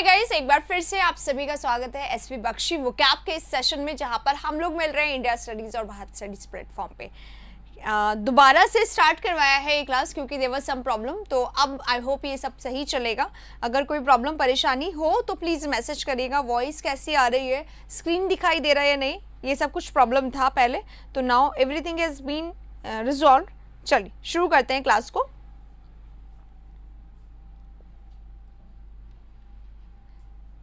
Guys, एक बार फिर से आप सभी का स्वागत है एसवी बख्शी वोकैब के इस सेशन में, जहां पर हम लोग मिल रहे हैं इंडिया स्टडीज और भारत स्टडीज प्लेटफॉर्म पे। दोबारा से स्टार्ट करवाया है ये क्लास क्योंकि देयर वाज सम प्रॉब्लम, तो अब आई होप ये सब सही चलेगा। अगर कोई प्रॉब्लम परेशानी हो तो प्लीज़ मैसेज करिएगा। वॉइस कैसी आ रही है, स्क्रीन दिखाई दे रहा है या नहीं, ये सब कुछ प्रॉब्लम था पहले, तो now everything has been resolve. चलिए शुरू करते हैं क्लास को।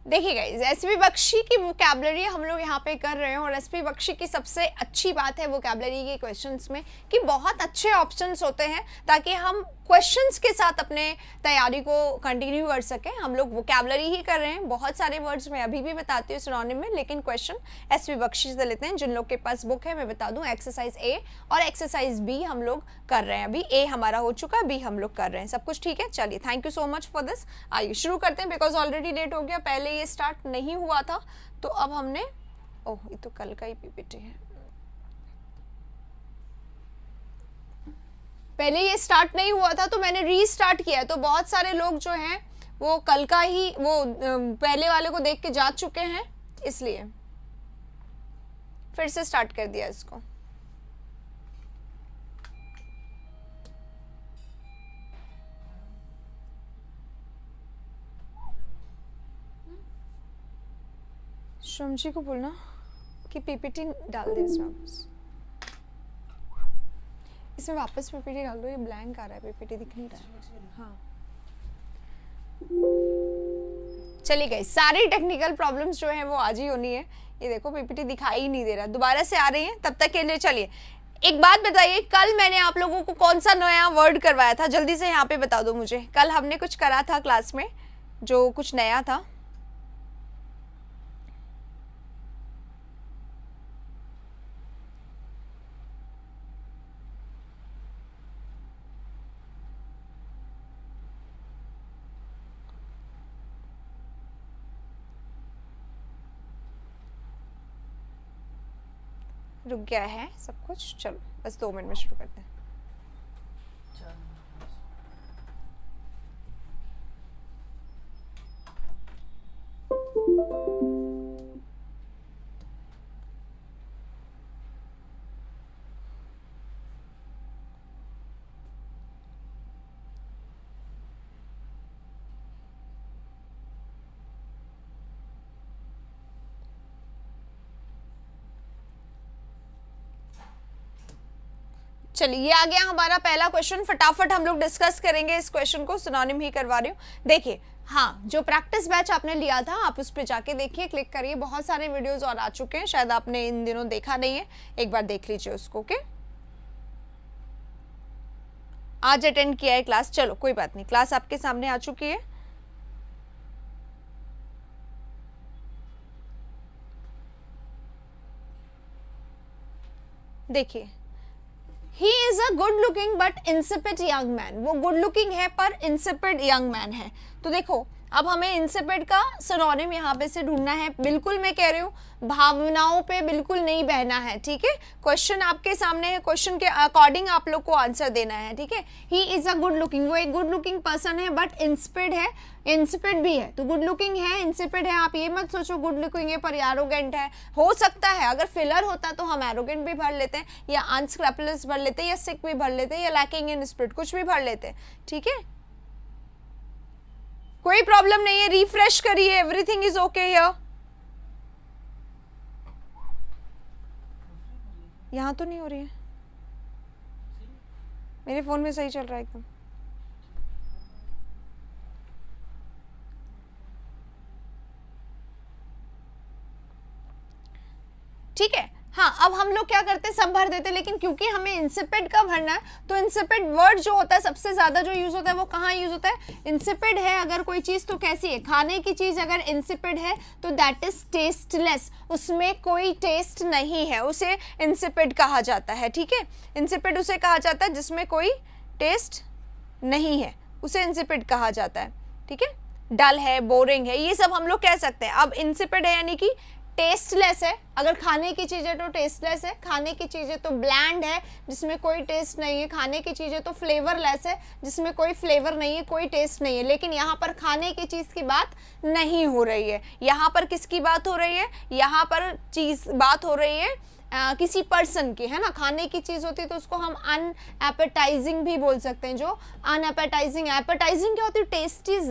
देखिए गाइस, एसवी बख्शी की वोकैबुलरी हम लोग यहाँ पे कर रहे हैं, और एसवी बख्शी की सबसे अच्छी बात है वोकैबुलरी के क्वेश्चंस में कि बहुत अच्छे ऑप्शंस होते हैं ताकि हम क्वेश्चंस के साथ अपने तैयारी को कंटिन्यू कर सकें। हम लोग वोकैबुलरी ही कर रहे हैं, बहुत सारे वर्ड्स मैं अभी भी बताती हूँ सिनोनिम में, लेकिन क्वेश्चन एसवी बख्शी से लेते हैं। जिन लोग के पास बुक है मैं बता दूँ, एक्सरसाइज ए और एक्सरसाइज बी हम लोग कर रहे हैं। अभी ए हमारा हो चुका, बी हम लोग कर रहे हैं। सब कुछ ठीक है, चलिए thank you so much for this. आइए शुरू करते हैं, बिकॉज ऑलरेडी लेट हो गया, पहले ये स्टार्ट नहीं हुआ था, तो अब हमने ओह ये तो कल का ही पीपीटी है, पहले ये स्टार्ट नहीं हुआ था तो मैंने रीस्टार्ट किया। तो बहुत सारे लोग जो हैं वो कल का ही वो पहले वाले को देख के जा चुके हैं, इसलिए फिर से स्टार्ट कर दिया इसको। श्रम जी को बोलना कि पीपीटी डाल दे इसमें वापस पीपीटी डाल दो, ये ब्लैंक आ रहा है, पीपीटी दिख नहीं रहा है। हाँ चलिए गाइस, सारी टेक्निकल प्रॉब्लम्स जो है वो आज ही होनी है। ये देखो पीपीटी दिखाई ही नहीं दे रहा, दोबारा से आ रही है। तब तक के लिए चलिए एक बात बताइए, कल मैंने आप लोगों को कौन सा नया वर्ड करवाया था, जल्दी से यहाँ पे बता दो मुझे। कल हमने कुछ करा था क्लास में जो कुछ नया था। रुक गया है सब कुछ, चलो बस 2 मिनट में शुरू करते हैं। चलिए ये आ गया हमारा पहला क्वेश्चन, फटाफट हम लोग डिस्कस करेंगे इस क्वेश्चन को। सिनोनिम ही करवा रही हूँ। देखिए हाँ, जो प्रैक्टिस बैच आपने लिया था आप उस पर जाके देखिए, क्लिक करिए। बहुत सारे वीडियोस और आ चुके हैं, शायद आपने इन दिनों देखा नहीं है, एक बार देख लीजिए उसको। ओके, आज अटेंड किया है क्लास, चलो कोई बात नहीं, क्लास आपके सामने आ चुकी है। देखिए, ही is a good looking but insipid young man. वो गुड लुकिंग है पर इंसिपिड यंग मैन है। तो देखो अब हमें इंसिपिड का सिनोनिम यहाँ पे से ढूंढना है। बिल्कुल मैं कह रही हूँ, भावनाओं पे बिल्कुल नहीं बहना है, ठीक है। क्वेश्चन आपके सामने है, क्वेश्चन के अकॉर्डिंग आप लोग को आंसर देना है, ठीक है। ही इज अ गुड लुकिंग, वो एक गुड लुकिंग पर्सन है बट इंसिपिड है, इंसिपिड भी है। तो गुड लुकिंग है, इंसिपिड है, आप ये मत सोचो गुड लुकिंग है पर एरोगेंट है। हो सकता है अगर फिलर होता तो हम एरोगेंट भी भर लेते हैं, या अनस्क्रैपलेस भर लेते हैं, या सिक भी भर लेते हैं, या लैकिंग इन स्पिरिट कुछ भी भर लेते हैं, ठीक है। कोई प्रॉब्लम नहीं है, रिफ्रेश करिए, एवरीथिंग इज ओके हियर। यहां तो नहीं हो रही है, मेरे फोन में सही चल रहा है एकदम। ठीक है, हाँ अब हम लोग क्या करते हैं, सब भर देते, लेकिन क्योंकि हमें इंसिपिड का भरना है तो इंसिपिड वर्ड जो होता है सबसे ज्यादा जो यूज होता है वो कहाँ यूज होता है, इंसिपिड है अगर कोई चीज तो कैसी है, खाने की चीज अगर इंसिपिड है तो दैट इज टेस्टलेस, उसमें कोई टेस्ट नहीं है, उसे इंसिपिड कहा जाता है, ठीक है। इंसिपिड उसे कहा जाता है जिसमें कोई टेस्ट नहीं है, उसे इंसिपिड कहा जाता है, ठीक है। डल है, बोरिंग है, ये सब हम लोग कह सकते हैं। अब इंसिपिड है यानी कि टेस्टलेस है, अगर खाने की चीज़ है तो टेस्टलेस है, खाने की चीज़ है तो ब्लैंड है जिसमें कोई टेस्ट नहीं है, खाने की चीज़ है तो फ्लेवरलेस है जिसमें कोई फ्लेवर नहीं है, कोई टेस्ट नहीं है। लेकिन यहाँ पर खाने की चीज़ की बात नहीं हो रही है, यहाँ पर किसकी बात हो रही है, यहाँ पर बात हो रही है किसी पर्सन की, है ना। खाने की चीज़ होती है तो उसको हम अनएपेटाइजिंग भी बोल सकते हैं। जो अनएपेटाइजिंग, एपेटाइजिंग क्या होती है,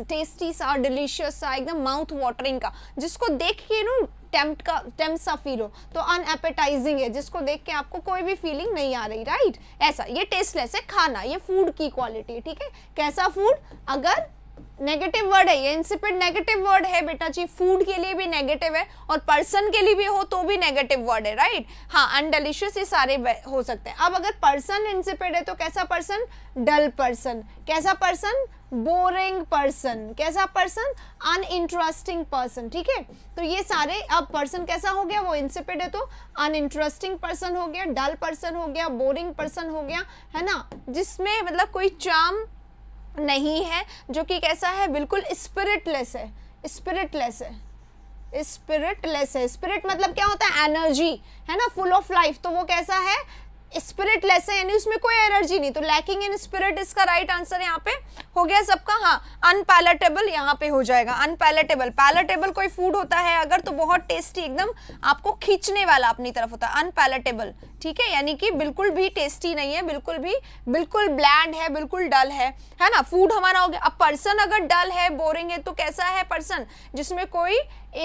टेस्टी सा, डिलीशियस सा, एकदम माउथ वाटरिंग का, जिसको देख के टेम्प्ट सा फील हो, तो अनएपेटाइजिंग है, जिसको देख के आपको कोई भी फीलिंग नहीं आ रही, राइट। ऐसा ये टेस्टलेस है खाना, ये फूड की क्वालिटी है, ठीक है। कैसा फूड, अगर नेगेटिव वर्ड है ये, इंसिपिड नेगेटिव वर्ड है बेटा जी, फूड के लिए भी नेगेटिव है और पर्सन के लिए भी हो तो भी नेगेटिव वर्ड है, राइट। हाँ, अनडेलिशियस ये सारे हो सकते हैं। अब अगर पर्सन इंसिपिड है तो कैसा पर्सन, डल पर्सन, कैसा पर्सन, बोरिंग पर्सन, कैसा पर्सन, अनइंटरेस्टिंग पर्सन, ठीक है। तो ये सारे, अब पर्सन कैसा हो गया, वो इंसिपिड है तो अनइंटरेस्टिंग पर्सन हो गया, डल पर्सन हो गया, बोरिंग पर्सन हो गया, है ना, जिसमें मतलब कोई चार्म नहीं है, जो कि कैसा है, बिल्कुल स्पिरिटलेस है, स्पिरिटलेस है, स्पिरिटलेस है। स्पिरिट मतलब क्या होता है, एनर्जी, है ना, फुल ऑफ लाइफ, तो वो कैसा है, स्पिरिटलेस है, यानी उसमें कोई एनर्जी नहीं, तो लैकिंग इन स्पिरिट इसका राइट आंसर यहाँ पे हो गया सबका। हाँ, अनपैलेटेबल यहाँ पे हो जाएगा, अनपैलेटेबल। पैलेटेबल कोई फूड होता है अगर तो बहुत टेस्टी, एकदम आपको खींचने वाला अपनी तरफ होता है, अनपैलेटेबल, ठीक है, यानी कि बिल्कुल भी टेस्टी नहीं है, बिल्कुल ब्लैंड है, बिल्कुल डल है ना। फूड हमारा हो गया। अब पर्सन अगर डल है, बोरिंग है, तो कैसा है पर्सन, जिसमें कोई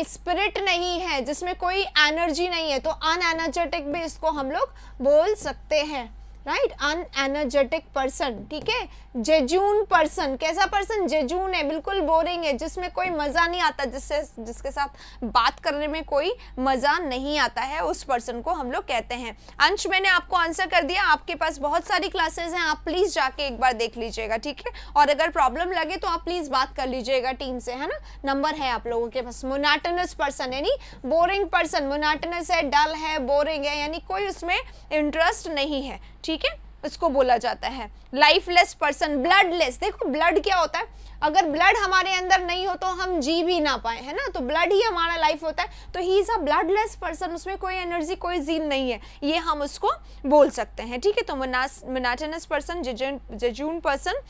स्पिरिट नहीं है, जिसमें कोई एनर्जी नहीं है, तो अनएनर्जेटिक भी इसको हम लोग बोल सकते हैं, राइट, अनएनर्जेटिक पर्सन, ठीक है। जेजून पर्सन, कैसा पर्सन, जेजून है, बिल्कुल बोरिंग है, जिसमें कोई मजा नहीं आता, जिसके साथ बात करने में कोई मजा नहीं आता है, उस पर्सन को हम लोग कहते हैं। अंश, मैंने आपको आंसर कर दिया, आपके पास बहुत सारी क्लासेस हैं, आप प्लीज जाके एक बार देख लीजिएगा, ठीक है। और अगर प्रॉब्लम लगे तो आप प्लीज बात कर लीजिएगा टीम से, है ना, नंबर है आप लोगों के पास। मोनाटनस पर्सन यानी बोरिंग पर्सन, मोनाटनस है, डल है, बोरिंग है, यानी कोई उसमें इंटरेस्ट नहीं है, ठीक है, इसको बोला जाता है। लाइफलेस पर्सन, ब्लडलेस, देखो ब्लड क्या होता है, अगर ब्लड हमारे अंदर नहीं हो तो हम जी भी ना पाए, है ना, तो ब्लड ही हमारा लाइफ होता है, तो ही इज अ ब्लडलेस पर्सन, उसमें कोई एनर्जी, कोई जीन नहीं है, ये हम उसको बोल सकते हैं, ठीक है। तो मोनाटनस पर्सन, जेजून पर्सन,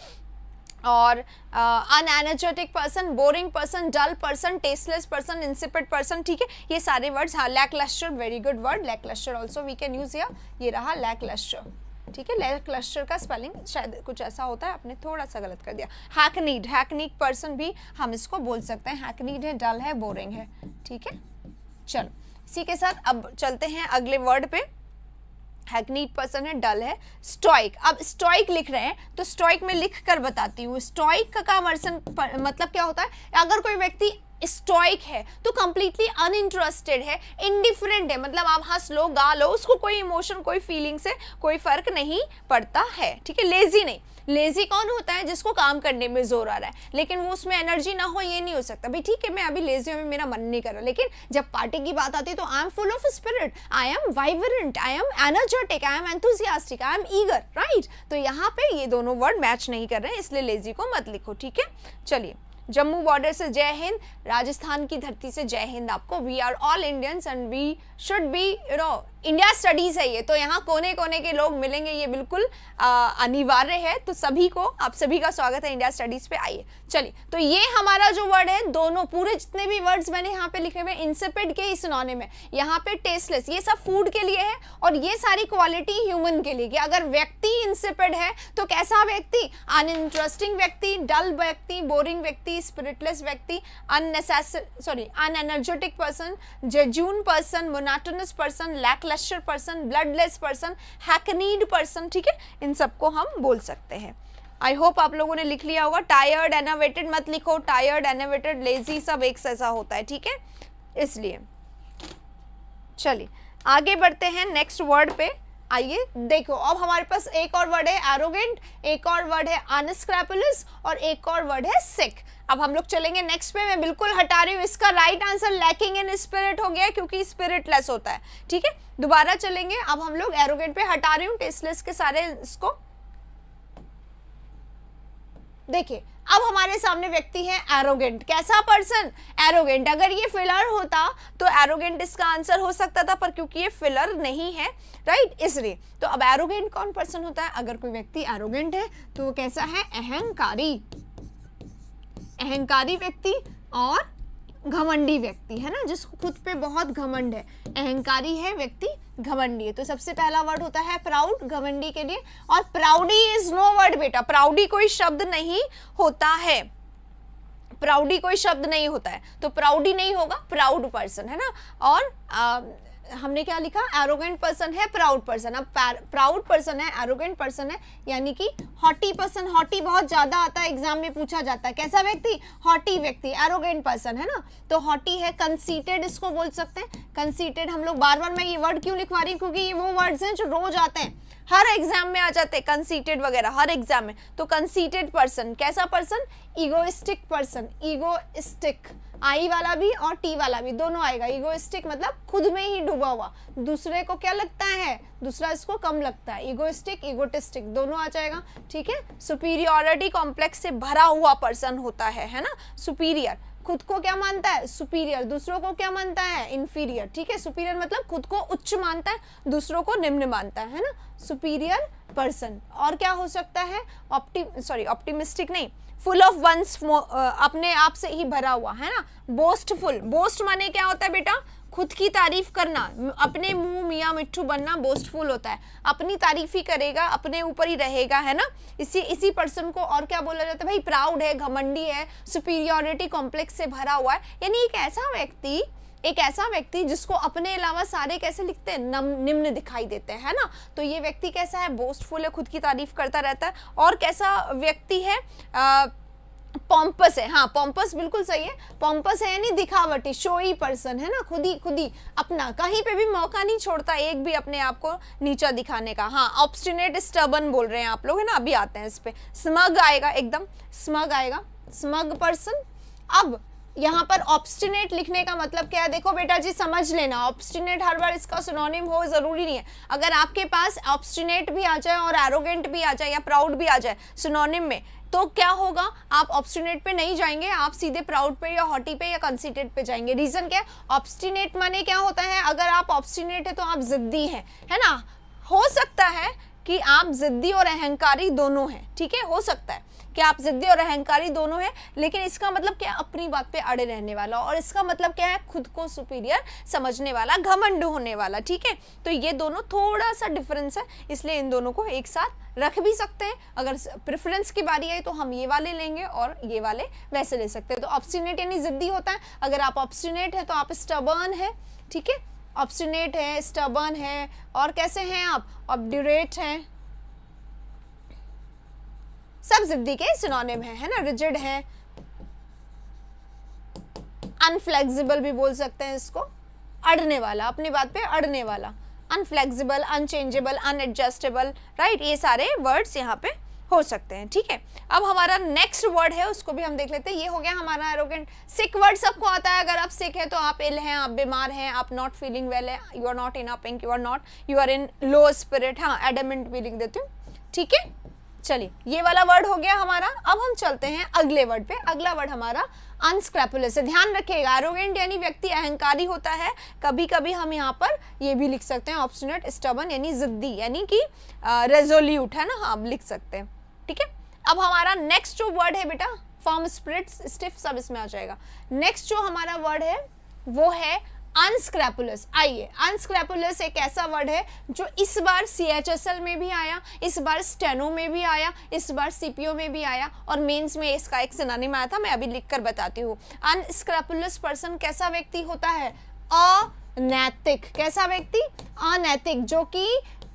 और unenergetic person, boring person, dull person, tasteless person, insipid person, ठीक है, ये सारे वर्ड्स। हाँ, lacklustre, very good word, lacklustre also we can use here, ये रहा लैकलस्टर, ठीक है। लैकलस्टर का स्पेलिंग शायद कुछ ऐसा होता है, आपने थोड़ा सा गलत कर दिया। हैकनीड, हैकनीड पर्सन भी हम इसको बोल सकते हैं, हैकनीड है, डल है, बोरिंग है, ठीक है। चलो, इसी के साथ अब चलते हैं अगले वर्ड पे। हैकनीड पर्सन है, डल है, स्टोइक। अब स्टोइक लिख रहे हैं तो स्टोइक में लिख कर बताती हूँ। स्टोइक का मतलब क्या होता है, अगर कोई व्यक्ति स्टोइक है तो कंप्लीटली अनइंटरेस्टेड है, इंडिफरेंट है, मतलब आप हंस लो, गा लो, उसको कोई इमोशन, कोई फीलिंग से कोई फर्क नहीं पड़ता है, ठीक है। लेजी नहीं, लेजी कौन होता है, जिसको काम करने में जोर आ रहा है लेकिन वो उसमें एनर्जी ना हो, ये नहीं हो सकता भाई, ठीक है, मैं अभी लेजी हूँ, मेरा मन नहीं कर रहा, लेकिन जब पार्टी की बात आती है तो I am full of spirit, I am vibrant, I am energetic, I am enthusiastic, I am eager, right. तो यहाँ पे ये दोनों वर्ड मैच नहीं कर रहे हैं, इसलिए लेजी को मत लिखो, ठीक है। चलिए, जम्मू बॉर्डर से जय हिंद, राजस्थान की धरती से जय हिंद आपको। We are all Indians and we should be, you know, India studies है ये, तो यहाँ कोने कोने के लोग मिलेंगे, ये बिल्कुल अनिवार्य है, तो सभी को, आप सभी का स्वागत है इंडिया स्टडीज पे, आइए। चलिए, तो ये हमारा जो वर्ड है, दोनों पूरे जितने भी वर्ड्स मैंने यहाँ पे लिखे हुए इंसिपिड के ही सिनोनिम है, यहाँ पे टेस्टलेस, ये सब फूड के लिए है, और ये सारी क्वालिटी ह्यूमन के लिए, कि अगर व्यक्ति इंसिपिड है तो कैसा व्यक्ति, अनइंटरेस्टिंग व्यक्ति, डल व्यक्ति, बोरिंग व्यक्ति, स्पिरिटलेस व्यक्ति, unenergetic person, jejune person, monotonous person, lacklustre person, bloodless person, hackneyed person, ठीक है, इन सबको हम बोल सकते हैं। आई होप आप लोगों ने लिख लिया होगा। टायर्ड, एनर्वेटेड मत लिखो, टायर्ड, एनर्वेटेड, लेजी सब एक जैसा होता है, ठीक है, इसलिए। चलिए आगे बढ़ते हैं नेक्स्ट वर्ड पे। आइए देखो, अब हमारे पास एक और वर्ड है एरोगेंट, एक और वर्ड है अनस्क्रैपुलस, और एक और वर्ड है सिक। अब हम लोग चलेंगे नेक्स्ट पे, मैं बिल्कुल हटा रही हूँ, इसका right answer lacking in spirit हो गया, क्योंकि स्पिरिटलेस होता है, ठीक है। दोबारा चलेंगे, अब हम लोग एरोगेंट पे हटा रही हूँ, टेस्टलेस के सारे इसको। देखिए, अब हमारे सामने व्यक्ति है एरोगेंट। कैसा पर्सन? एरोगेंट। अगर ये फिलर होता तो एरोगेंट इसका आंसर हो सकता था, पर क्योंकि ये फिलर नहीं है, राइट, इसलिए। तो अब एरोगेंट कौन पर्सन होता है? अगर कोई व्यक्ति एरोगेंट है तो वो कैसा है? अहंकारी। अहंकारी व्यक्ति और घमंडी व्यक्ति, है ना, जिसको खुद पे बहुत घमंड है। अहंकारी है व्यक्ति, घमंडी है। तो सबसे पहला वर्ड होता है प्राउड, घमंडी के लिए। और प्राउडी इज नो वर्ड बेटा, प्राउडी कोई शब्द नहीं होता है, प्राउडी कोई शब्द नहीं होता है, तो प्राउडी नहीं होगा, प्राउड पर्सन, है ना। और हमने क्या लिखा? एरोगेंट पर्सन है, प्राउड पर्सन। अब प्राउड पर्सन है, एरोगेंट पर्सन है, यानी कि हॉटी पर्सन। हॉटी बहुत ज्यादा आता है, एग्जाम में पूछा जाता है। कैसा व्यक्ति? हॉटी व्यक्ति, एरोगेंट पर्सन, है ना। तो हॉटी है, कंसीटेड इसको बोल सकते हैं। कंसीटेड, हम लोग बार बार मैं ये वर्ड क्यों लिखवा रही हूँ? क्योंकि ये वो वर्ड्स हैं जो रोज आते हैं, हर एग्जाम में आ जाते हैं, कंसीटेड वगैरह हर एग्जाम में। तो कंसीटेड पर्सन कैसा पर्सन? Egoistic person. ईगोइस्टिक, आई वाला भी और टी वाला भी दोनों आएगा। ईगोइस्टिक मतलब खुद में ही डूबा हुआ, दूसरे को क्या लगता है, दूसरा इसको कम लगता है। ईगोइस्टिक, ईगोटिस्टिक दोनों आ जाएगा, ठीक है। सुपीरियरिटी कॉम्प्लेक्स से भरा हुआ पर्सन होता है ना। सुपीरियर, खुद को क्या मानता है? सुपीरियर। दूसरों को क्या मानता है? इन्फीरियर, ठीक है। सुपीरियर मतलब खुद को उच्च मानता है, दूसरों को निम्न मानता है ना, सुपीरियर पर्सन। और क्या हो सकता है? ऑप्टिमिस्टिक नहीं, फुल ऑफ वंस, अपने आप से ही भरा हुआ, है ना। बोस्टफुल, बोस्ट माने क्या होता है बेटा? खुद की तारीफ करना, अपने मुंह मियाँ मिट्ठू बनना बोस्टफुल होता है। अपनी तारीफ ही करेगा, अपने ऊपर ही रहेगा, है ना। इसी पर्सन को और क्या बोला जाता है भाई? प्राउड है, घमंडी है, सुपीरियरिटी कॉम्प्लेक्स से भरा हुआ है। यानी एक ऐसा व्यक्ति जिसको अपने अलावा सारे कैसे लिखते हैं? निम्न दिखाई देते हैं, है ना। तो ये व्यक्ति कैसा है? बोस्टफुल है, खुद की तारीफ करता रहता है। और कैसा व्यक्ति है? पॉम्पस है। हाँ, पॉम्पस बिल्कुल सही है। पॉम्पस है यानी दिखावटी, शोई पर्सन, है ना। खुद ही अपना कहीं पे भी मौका नहीं छोड़ता एक भी अपने आप को नीचा दिखाने का। हाँ, ऑब्स्टिनेट, स्टबर्न बोल रहे हैं आप लोग, है ना। अभी आते हैं इस पे। स्मग आएगा, एकदम स्मग आएगा, स्मग पर्सन। अब यहाँ पर ऑब्स्टिनेट लिखने का मतलब क्या है? देखो बेटा जी, समझ लेना, ऑब्स्टिनेट हर बार इसका सिनोनिम हो जरूरी नहीं है। अगर आपके पास ऑब्स्टिनेट भी आ जाए और एरोगेंट भी आ जाए या प्राउड भी आ जाए सिनोनिम में, तो क्या होगा? आप ऑब्स्टिनेट पे नहीं जाएंगे, आप सीधे प्राउड पे या हॉटी पे या कंसीटेड पे जाएंगे। रीजन क्या है? ऑब्स्टिनेट माने क्या होता है? अगर आप ऑब्स्टिनेट है तो आप जिद्दी हैं, है ना। हो सकता है कि आप जिद्दी और अहंकारी दोनों हैं, ठीक है, हो सकता है कि आप जिद्दी और अहंकारी दोनों हैं, लेकिन इसका मतलब क्या? अपनी बात पे अड़े रहने वाला। और इसका मतलब क्या है? खुद को सुपीरियर समझने वाला, घमंड होने वाला, ठीक है। तो ये दोनों थोड़ा सा डिफरेंस है, इसलिए इन दोनों को एक साथ रख भी सकते हैं। अगर प्रेफरेंस की बारी आई तो हम ये वाले लेंगे और ये वाले वैसे ले सकते हैं। तो ऑब्स्टिनेट यानी जिद्दी होता है। अगर आप ऑब्स्टिनेट है तो आप स्टबर्न है, ठीक है। ऑब्स्टिनेट है, स्टबर्न है, और कैसे हैं आप? ऑब्ड्यूरेट हैं, सब जिद्दी के सिनोनिम है ना। रिजिड है, अनफ्लेक्सिबल भी बोल सकते हैं इसको, अड़ने वाला, अपनी बात पे अड़ने वाला। अनफ्लेक्सिबल, अनचेंजेबल, अनएडजस्टेबल, राइट, ये सारे वर्ड्स यहाँ पे हो सकते हैं, ठीक है। अब हमारा नेक्स्ट वर्ड है, उसको भी हम देख लेते हैं। ये हो गया हमारा एरोगेंट। सिक वर्ड सबको आता है। अगर आप सिक है तो आप इल हैं, आप बीमार हैं, आप नॉट फीलिंग वेल है, you are not in a pink, you are in low spirit. हाँ, एडमेंट भी लिख देती हूँ, ठीक है। चलिए, ये वाला वर्ड हो गया हमारा। अब हम चलते हैं अगले वर्ड पे। अगला वर्ड हमारा अनस्क्रैपुलस है। ध्यान रखिएगा, एरोगेंट यानी व्यक्ति अहंकारी होता है। कभी कभी हम यहाँ पर ये भी लिख सकते हैं ऑब्स्टिनेट, स्टबर्न यानी जिद्दी, यानी कि रेजोल्यूट, है ना। हाँ, लिख सकते हैं, ठीक है। अब हमारा नेक्स्ट जो वर्ड है बेटा, फर्म, स्पिरिट, स्टिफ, सब इसमें आ जाएगा। नेक्स्ट जो हमारा वर्ड है वो है अनस्क्रैपुलस। आइए, अनस्क्रैपुलस एक ऐसा वर्ड है जो इस बार CHSL में भी आया, इस बार स्टेनो में भी आया, इस बार CPO में भी आया, और मेंस में इसका एक सिनोनिम आया था। मैं अभी लिख कर बताती हूँ। अनस्क्रैपुलस पर्सन कैसा व्यक्ति होता है? अनैतिक। कैसा व्यक्ति? अनैतिक, जो कि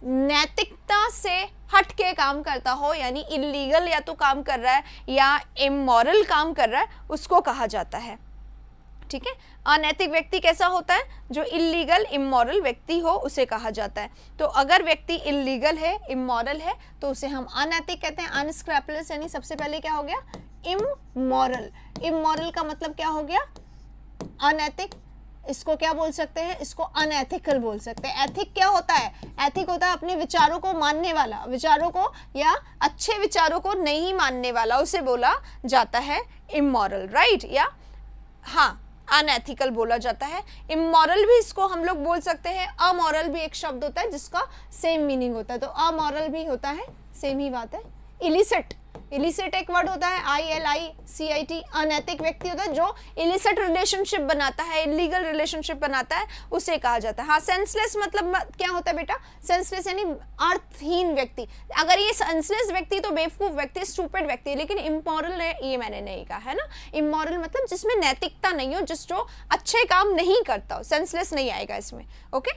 नैतिकता से हट के काम करता हो, यानी इलीगल या तो काम कर रहा है या इमोरल काम कर रहा है, उसको कहा जाता है, ठीक है। अनैतिक व्यक्ति कैसा होता है? जो इलीगल, इमोरल व्यक्ति हो, उसे कहा जाता है। तो अगर व्यक्ति इलीगल है, इमोरल है, तो उसे हम अनैतिक कहते हैं। अनस्क्रैपुलस यानी सबसे पहले क्या हो गया? इमोरल। इमोरल का मतलब क्या हो गया? अनैतिक। इसको क्या बोल सकते हैं, इसको अनएथिकल बोल सकते हैं। एथिक क्या होता है, एथिक होता है अपने विचारों को मानने वाला, विचारों को या अच्छे विचारों को नहीं मानने वाला, उसे बोला जाता है इमोरल, राइट, या हाँ अनएथिकल बोला जाता है। इमोरल भी इसको हम लोग बोल सकते हैं, अमोरल भी एक शब्द होता है जिसका सेम मीनिंग होता है, तो अमोरल भी होता है, सेम ही बात है। इलिसिट, इलिसिट एक वर्ड होता है, ILICIT, अनैतिक व्यक्ति होता है जो इलिसिट रिलेशनशिप बनाता है, इलीगल रिलेशनशिप बनाता है, उसे कहा जाता है। हाँ, सेंसलेस मतलब क्या होता है बेटा, सेंसलेस यानी अर्थहीन व्यक्ति। अगर ये सेंसलेस व्यक्ति तो बेवकूफ व्यक्ति, स्टूपिड व्यक्ति, लेकिन इमोरल है ये मैंने नहीं कहा है ना। इमोरल मतलब जिसमें नैतिकता नहीं हो, जो अच्छे काम नहीं करता हो, सेंसलेस नहीं आएगा इसमें, ओके।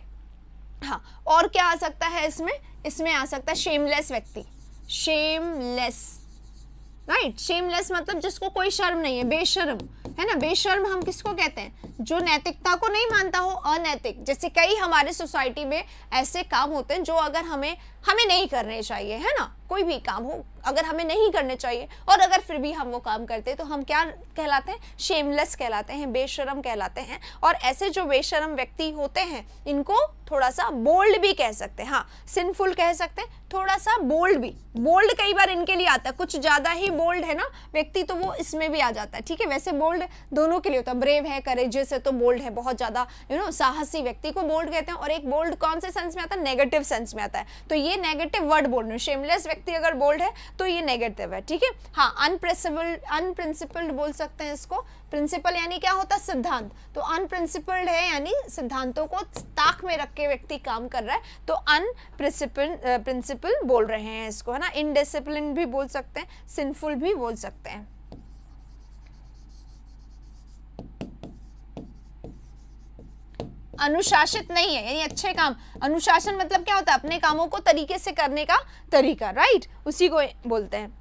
हाँ, और क्या आ सकता है इसमें, इसमें आ सकता है शेमलेस व्यक्ति, शेमलेस, राइट, शेमलेस मतलब जिसको कोई शर्म नहीं है, बेशर्म है ना। बेशर्म हम किसको कहते हैं, जो नैतिकता को नहीं मानता हो, अनैतिक। जैसे कई हमारे सोसाइटी में ऐसे काम होते हैं जो अगर हमें नहीं करने चाहिए, है ना, कोई भी काम हो अगर हमें नहीं करने चाहिए और अगर फिर भी हम वो काम करते हैं तो हम क्या कहलाते हैं, शेमलेस कहलाते हैं, बेशर्म कहलाते हैं। और ऐसे जो बेशर्म व्यक्ति होते हैं इनको थोड़ा सा बोल्ड भी कह सकते हैं, हाँ सिंफुल कह सकते हैं, थोड़ा सा बोल्ड भी, बोल्ड कई बार इनके लिए आता है, कुछ ज़्यादा ही बोल्ड है ना व्यक्ति तो वो इसमें भी आ जाता है, ठीक है। वैसे बोल्ड दोनों के लिए होता है, ब्रेव है, करेजियस है तो बोल्ड है, बहुत ज़्यादा साहसी व्यक्ति को बोल्ड कहते हैं। और एक बोल्ड कौन से सेंस में आता है, नेगेटिव सेंस में आता है, तो ये नेगेटिव वर्ड बोल रहे हैं। शेमलेस व्यक्ति अगर बोल्ड है तो ये नेगेटिव है, ठीक है। हाँ, अनप्रिंसिपल्ड बोल सकते हैं इसको। प्रिंसिपल यानी क्या होता है, सिद्धांत, तो अनप्रिंसिपल्ड है यानी सिद्धांतों को ताक में रख के व्यक्ति काम कर रहा है, तो प्रिंसिपल बोल रहे हैं इसको, है ना। इनडिसिप्लिन भी बोल सकते हैं, सिंफुल भी बोल सकते हैं। अनुशासित नहीं है यानी अच्छे काम, अनुशासन मतलब क्या होता है, अपने कामों को तरीके से करने का तरीका, राइट, उसी को बोलते हैं।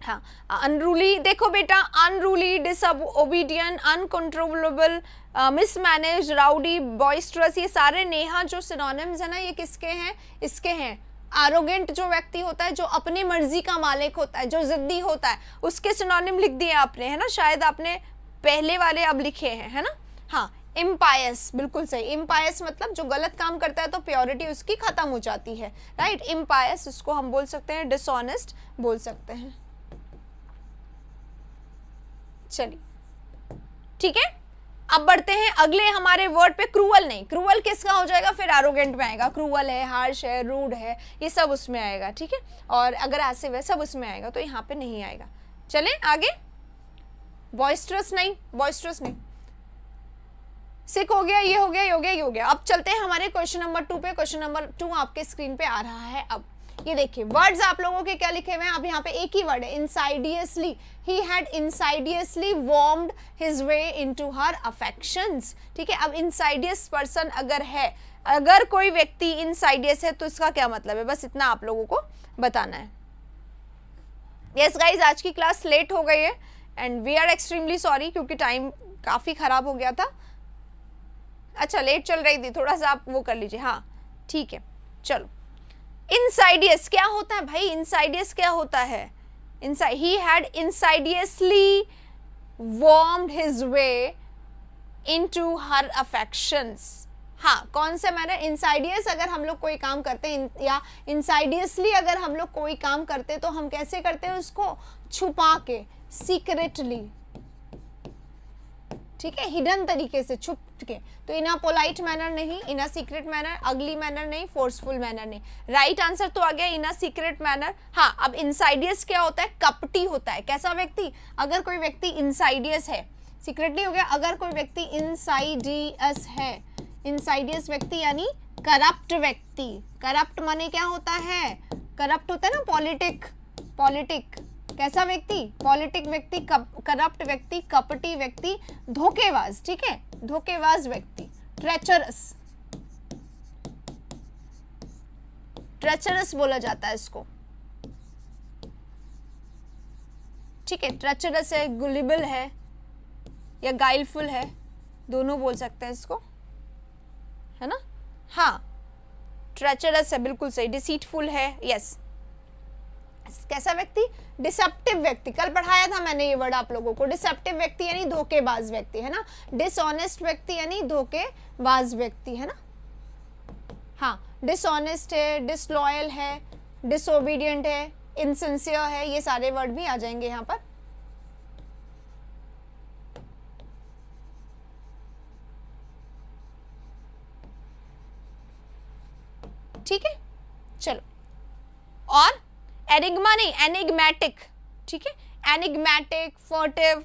हाँ, अनरूली, देखो बेटा, unruly, disobedient, uncontrollable, mismanage, rowdy, boisterous, ये सारे नेहा जो सिनोनिम्स है ना, ये किसके हैं, इसके हैं। आरोगेंट जो व्यक्ति होता है, जो अपनी मर्जी का मालिक होता है, जो जिद्दी होता है, उसके सिनोनिम लिख दिए आपने, है ना, शायद आपने पहले वाले अब लिखे हैं, है ना। हाँ, इम्पायस, बिल्कुल सही, इम्पायस मतलब जो गलत काम करता है तो प्योरिटी उसकी खत्म हो जाती है, राइट। इम्पायस उसको हम बोल सकते हैं, डिसऑनेस्ट बोल सकते हैं। चलिए ठीक है, अब बढ़ते हैं अगले हमारे वर्ड पे। क्रूअल नहीं, क्रूअल किसका हो जाएगा, फिर एरोगेंट में आएगा। क्रूअल है, हार्श है, रूड है, ये सब उसमें आएगा, ठीक है। और अगर ऐसे सब उसमें आएगा तो यहाँ पे नहीं आएगा। चलें आगे, बॉइस्ट्रस नहीं, बॉइस्ट्रस नहीं, सिक हो गया, ये हो गया, ये हो गया, ये हो गया। अब चलते हैं हमारे क्वेश्चन नंबर 2 पे। क्वेश्चन नंबर 2 आपके स्क्रीन पे आ रहा है। अब ये देखिए वर्ड्स आप लोगों के क्या लिखे हुए हैं, अब यहाँ पे एक ही वर्ड है, insidiously. He had insidiously warmed his way into her affections, ठीक है। अब इंसाइडियस पर्सन अगर है, अगर कोई व्यक्ति इंसाइडियस है तो इसका क्या मतलब है, बस इतना आप लोगों को बताना है। यस गाइज, आज की क्लास लेट हो गई है and we are extremely sorry, क्योंकि टाइम काफ़ी ख़राब हो गया था। अच्छा, लेट चल रही थी, थोड़ा सा आप वो कर लीजिए, हाँ ठीक है। चलो, इंसाइडियस क्या होता है भाई, इंसाइडियस क्या होता है, he had insidiously warmed his way into her affections। हाँ, कौन से मैंने, इंसाइडियस अगर हम लोग कोई काम करते हैं या इंसाइडियसली अगर हम लोग कोई काम करते हैं तो हम कैसे करते हैं उसको, छुपा के, सीक्रेटली, ठीक है, हिडन तरीके से, छुप के। तो इन अ पोलाइट मैनर नहीं, इन अ सीक्रेट मैनर, अगली मैनर नहीं, फोर्सफुल मैनर नहीं। राइट आंसर तो आ गया इन अ सीक्रेट मैनर। हाँ, अब इंसाइडियस क्या होता है, कपटी होता है। कैसा व्यक्ति, अगर कोई व्यक्ति इंसाइडियस है, सीक्रेटली हो गया, अगर कोई व्यक्ति इंसाइडियस है, इंसाइडियस व्यक्ति यानी करप्ट व्यक्ति। करप्ट माने क्या होता है, करप्ट होता है ना, पॉलिटिक, कैसा व्यक्ति, पॉलिटिक व्यक्ति, करप्ट व्यक्ति, कपटी व्यक्ति, धोखेबाज, ठीक है, धोखेबाज व्यक्ति, ट्रेचरस बोला जाता है इसको, ठीक है। ट्रेचरस है, गुलिबल है या गाइलफुल है, दोनों बोल सकते हैं इसको, है ना। हाँ, ट्रेचरस है, बिल्कुल सही। डिसीटफुल है, यस। कैसा व्यक्ति? डिसेप्टिव व्यक्ति। कल पढ़ाया था मैंने ये वर्ड आप लोगों को। डिसेप्टिव व्यक्ति यानी धोखेबाज व्यक्ति, है ना। डिसऑनेस्ट व्यक्ति यानी धोखेबाज व्यक्ति, है ना। हाँ, डिसऑनेस्ट है, डिसलॉयल है, डिसोबीडियंट है, इनसिंसियर है, ये सारे वर्ड भी आ जाएंगे यहाँ पर। ठीक है, चलो। और एनिग्मा नहीं, एनिग्मेटिक, ठीक है। एनिग्मेटिक, फर्टिव।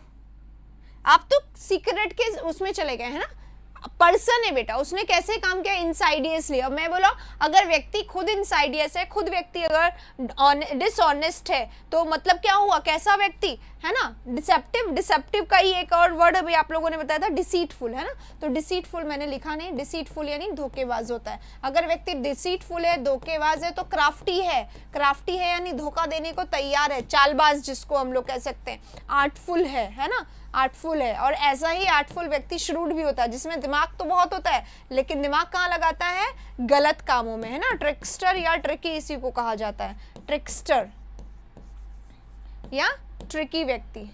आप तो सीक्रेट के उसमें चले गए, है ना। पर्सन है बेटा, उसने कैसे काम किया? इनसाइडियसली। अब मैं बोला अगर व्यक्ति खुद इनसाइडियस है, खुद व्यक्ति अगर डिसऑनेस्ट है, तो मतलब क्या हुआ? कैसा व्यक्ति, है ना। डिसेप्टिव। डिसेप्टिव का ही एक और वर्ड अभी आप लोगों ने बताया था, डिसीटफुल, है ना। तो डिसीटफुल मैंने लिखा नहीं, डिसीटफुल यानी धोखेबाज होता है। अगर व्यक्ति डिसीटफुल है, धोखेबाज है, तो क्राफ्टी है। क्राफ्टी है यानी धोखा देने को तैयार है, चालबाज जिसको हम लोग कह सकते हैं। आर्टफुल है ना, आर्टफुल है। और ऐसा ही आर्टफुल व्यक्ति श्रूड भी होता है, जिसमें दिमाग तो बहुत होता है लेकिन दिमाग कहाँ लगाता है? गलत कामों में, है ना। ट्रिकस्टर या ट्रिकी इसी को कहा जाता है, ट्रिकस्टर या ट्रिकी व्यक्ति,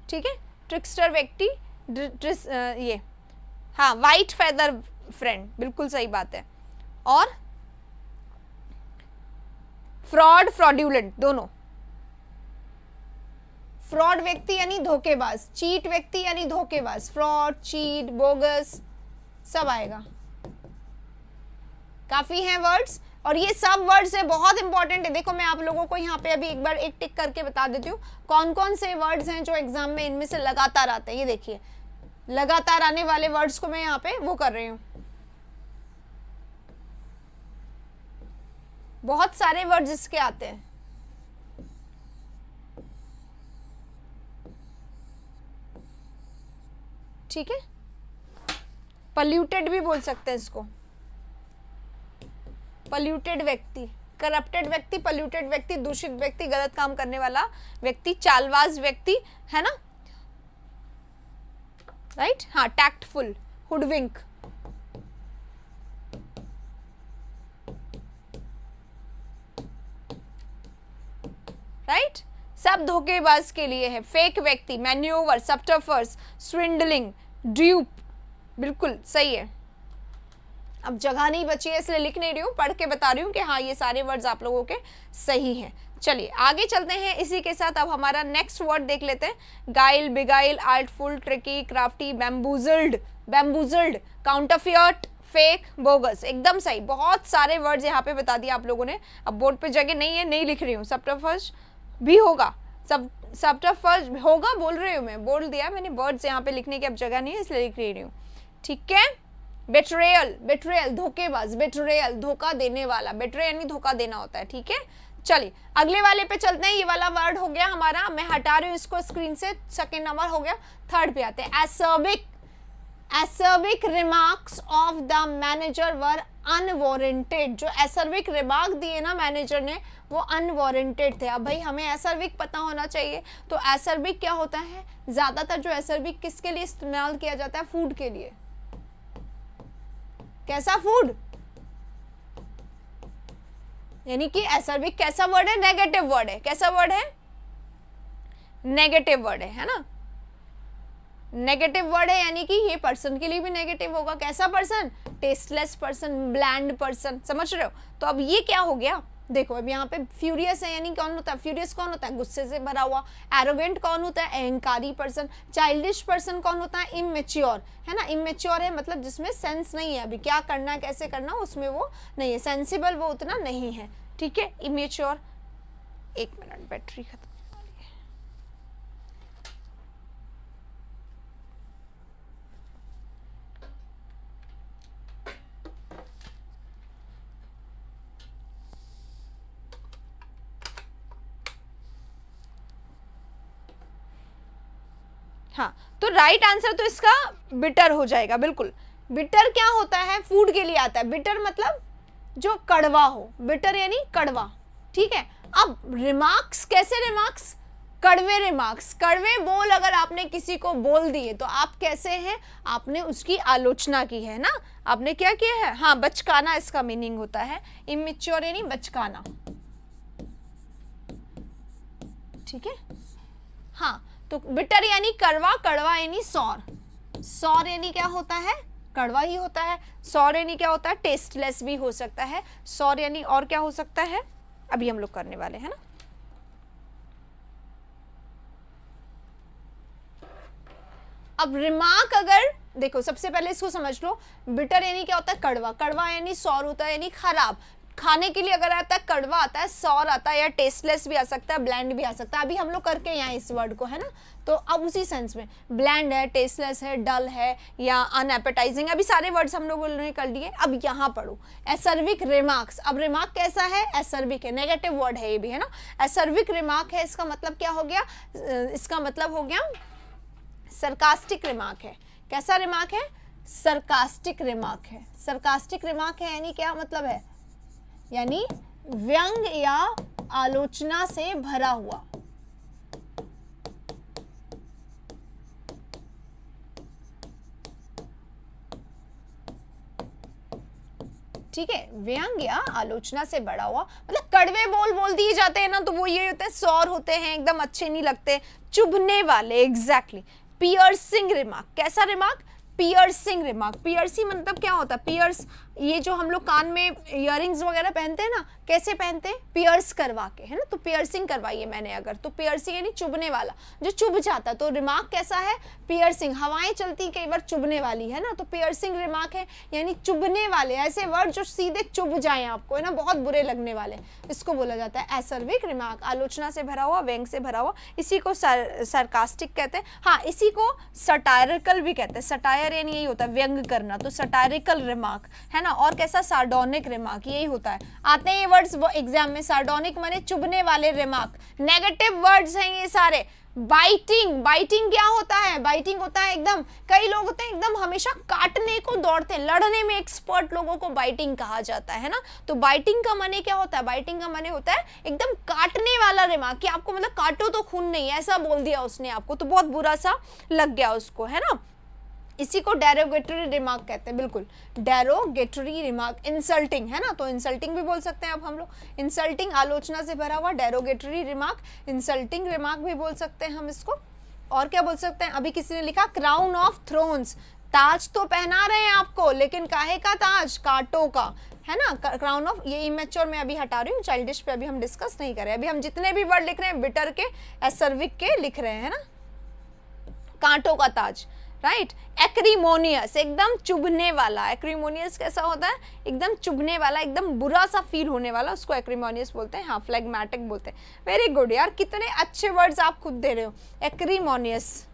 ठीक है। ट्रिकस्टर व्यक्ति, ये हाँ, वाइट फेदर फ्रेंड, बिल्कुल सही बात है। और फ्रॉड, फ्रॉड्यूलेंट, दोनों। फ्रॉड व्यक्ति यानी धोखेबाज, चीट व्यक्ति यानी धोखेबाज। फ्रॉड, चीट, बोगस सब आएगा। काफी हैं वर्ड्स, और ये सब वर्ड्स है, बहुत इंपॉर्टेंट है। देखो मैं आप लोगों को यहाँ पे अभी एक बार एक टिक करके बता देती हूँ कौन कौन से वर्ड्स हैं जो एग्जाम में इनमें से लगातार आते हैं। ये देखिए, लगातार आने वाले वर्ड्स को मैं यहाँ पे वो कर रही हूँ। बहुत सारे वर्ड्स इसके आते हैं, ठीक है। पल्यूटेड भी बोल सकते हैं इसको, पल्यूटेड व्यक्ति, करप्टेड व्यक्ति, पल्यूटेड व्यक्ति, दूषित व्यक्ति, गलत काम करने वाला व्यक्ति, चालबाज व्यक्ति, है ना, राइट। हाँ, टैक्टफुल, हुडविंक, राइट। सब धोखेबाज के लिए है। फेक व्यक्ति, मैन्यूवर, सब्टर्फर्स, स्विंडलिंग, ड्यूप, बिल्कुल सही है। अब जगह नहीं बची है इसलिए लिख नहीं रही हूँ, पढ़ के बता रही हूँ कि हाँ ये सारे वर्ड्स आप लोगों के सही हैं। चलिए आगे चलते हैं। इसी के साथ अब हमारा नेक्स्ट वर्ड देख लेते हैं। Guile, beguile, artful, tricky, crafty, bamboozled, bamboozled, counterfeit, fake, bogus, एकदम सही। बहुत सारे वर्ड्स यहाँ पे बता दिए आप लोगों ने। अब बोर्ड पे जगह नहीं है, नहीं लिख रही हूँ। सब्टरफर्ज भी होगा, सब्टरफर्ज होगा बोल रही हूँ मैं, बोल दिया मैंने। वर्ड्स यहाँ पे लिखने की अब जगह नहीं है इसलिए लिख रही हूँ, ठीक है। बेट्रेयल, बेट्रेयल धोखेबाज, बेट्रेयल धोखा देने वाला, बेट्रे यानी धोखा देना होता है, ठीक है। चलिए अगले वाले पे चलते हैं। ये वाला वर्ड हो गया हमारा, मैं हटा रही हूँ इसको स्क्रीन से। सेकेंड नंबर हो गया, थर्ड पे आते हैं। Acerbic, acerbic remarks of the manager were unwarranted. जो एसर्बिक रिमार्क दिए ना मैनेजर ने वो अनवारंटेड थे। अब भाई हमें एसर्बिक पता होना चाहिए। तो एसर्बिक क्या होता है? ज्यादातर जो एसर्बिक किसके लिए इस्तेमाल किया जाता है? फूड के लिए। कैसा फूड? यानी कि एसर्बिक कैसा वर्ड है? नेगेटिव वर्ड है। कैसा वर्ड है? नेगेटिव वर्ड है ना। नेगेटिव वर्ड है यानी कि ये पर्सन के लिए भी नेगेटिव होगा। कैसा person? Tasteless person, bland person, समझ रहे हो। तो अब ये क्या हो गया? देखो अब यहाँ पे फ्यूरियस है यानी कौन होता है? फ्यूरियस कौन होता है? गुस्से से भरा हुआ। एरोगेंट कौन होता है? अहंकारी पर्सन। चाइल्डिश पर्सन कौन होता है? इमेच्योर, है ना। इमेच्योर है मतलब जिसमें सेंस नहीं है, अभी क्या करना है कैसे करना उसमें वो नहीं है, सेंसिबल वो उतना नहीं है, ठीक है। इमेच्योर। एक मिनट, बैटरी खत्म। हाँ, तो राइट आंसर तो इसका बिटर हो जाएगा, बिल्कुल। बिटर क्या होता है? फूड के लिए आता है। बिटर मतलब जो कड़वा हो, बिटर यानी कड़वा, ठीक है। अब रिमार्क्स, कैसे रिमार्क्स? कड़वे रिमार्क्स। कड़वे बोल अगर आपने किसी को बोल दिए तो आप कैसे हैं? आपने उसकी आलोचना की है ना, आपने क्या किया है, हाँ बचकाना इसका मीनिंग होता है, इमेच्योर यानी बचकाना, ठीक है। हाँ तो बिटर यानी कड़वा, कड़वा यानी सौर, सौर यानी क्या होता है, कड़वा ही होता है। सौर यानी क्या होता है, टेस्टलेस भी हो सकता है। सौर यानी और क्या हो सकता है, अभी हम लोग करने वाले हैं ना। अब रिमार्क, अगर देखो सबसे पहले इसको समझ लो, बिटर यानी क्या होता है, कड़वा, कड़वा यानी सौर होता है यानी खराब, खाने के लिए अगर आता है कड़वा आता है, सौर आता है, या टेस्टलेस भी आ सकता है, ब्लैंड भी आ सकता है। अभी हम लोग करके यहाँ इस वर्ड को, है ना, तो अब उसी सेंस में ब्लैंड है, टेस्टलेस है, डल है या अनएपेटाइजिंग, अभी सारे वर्ड्स हम लोग ने कर लिए। अब यहाँ पढ़ो एसर्विक रिमार्क्स। अब रिमार्क कैसा है, एसर्विक है, नेगेटिव वर्ड है ये भी, है ना। एसर्विक रिमार्क है, इसका मतलब क्या हो गया, इसका मतलब हो गया सरकास्टिक रिमार्क है। कैसा रिमार्क है, सरकास्टिक रिमार्क है। सरकास्टिक रिमार्क है यानी क्या मतलब है, यानी व्यंग या आलोचना से भरा हुआ। ठीक है, व्यंग या आलोचना से बड़ा हुआ, मतलब कड़वे बोल दिए जाते हैं ना, तो वो ये होते हैं, सौर होते हैं, एकदम अच्छे नहीं लगते, चुभने वाले, एग्जैक्टली। पियर्सिंग रिमार्क, कैसा रिमार्क, पियर्सिंग रिमार्क। पियर्सिंग मतलब क्या होता है, पियर्स, ये जो हम लोग कान में इयररिंग्स वगैरह पहनते हैं ना, कैसे पहनते हैं, पियर्स करवा के, है ना, तो पियर्सिंग करवाई है मैंने अगर, तो पियर्सिंग यानी चुभने वाला, जो चुभ जाता। तो रिमार्क कैसा है, पियर्सिंग, हवाएं चलती कई बार चुभने वाली, है ना, तो पियर्सिंग रिमार्क है यानी चुभने वाले, ऐसे वर्ड जो सीधे चुभ जाए आपको, है ना, बहुत बुरे लगने वाले, इसको बोला जाता है एसर्विक रिमार्क। आलोचना से भरा हुआ, व्यंग से भरा हुआ, इसी को सरकास्टिक कहते हैं। हाँ, इसी को सटायरिकल भी कहते हैं। सटायर यानी यही होता है व्यंग करना, तो सटायरिकल रिमार्क, है ना। और कैसा, सार्डोनिक रिमार्क, यही होता है। आते हैं ये वर्ड्स एग्जाम में, सार्डोनिक माने चुभने वाले रिमार्क, नेगेटिव वर्ड्स हैं ये सारे। बाइटिंग, बाइटिंग क्या होता है, बाइटिंग होता है एकदम, कई लोग होते हैं एकदम हमेशा काटने को दौड़ते हैं, लड़ने में एक्सपर्ट लोगों को बाइटिंग कहा जाता है ना। तो बाइटिंग का माने क्या होता है, बाइटिंग का माने होता है एकदम काटने वाला रिमार्क, कि आपको मतलब काटो तो खून नहीं, ऐसा बोल दिया उसने आपको, तो बहुत बुरा सा लग गया उसको, है ना। इसी को डेरोगेटरी रिमार्क कहते हैं, बिल्कुल, डेरोगेटरी रिमार्क। इंसल्टिंग, है ना, तो इंसल्टिंग भी बोल सकते हैं अब हम लोग, इंसल्टिंग, आलोचना से भरा हुआ, डेरोगेटरी रिमार्क, इंसल्टिंग रिमार्क भी बोल सकते हैं हम इसको। और क्या बोल सकते हैं, अभी किसी ने लिखा क्राउन ऑफ थ्रोन्स, ताज तो पहना रहे हैं आपको, लेकिन काहे का ताज, कांटों का, है ना। क्राउन ऑफ, ये इमेच्योर में अभी हटा रही हूँ, चाइल्डिश पे अभी हम डिस्कस नहीं कर रहे, अभी हम जितने भी वर्ड लिख रहे हैं बिटर के, एसर्विक के लिख रहे हैं ना, कांटों का ताज, राइट। एक्रीमोनियस, एकदम चुभने वाला, एक्रीमोनियस कैसा होता है, एकदम चुभने वाला, एकदम बुरा सा फील होने वाला, उसको एक्रीमोनियस बोलते हैं। हाँ, फ्लेगमेटिक बोलते हैं। वेरी गुड यार, कितने अच्छे वर्ड्स आप खुद दे रहे हो, एक्रीमोनियस।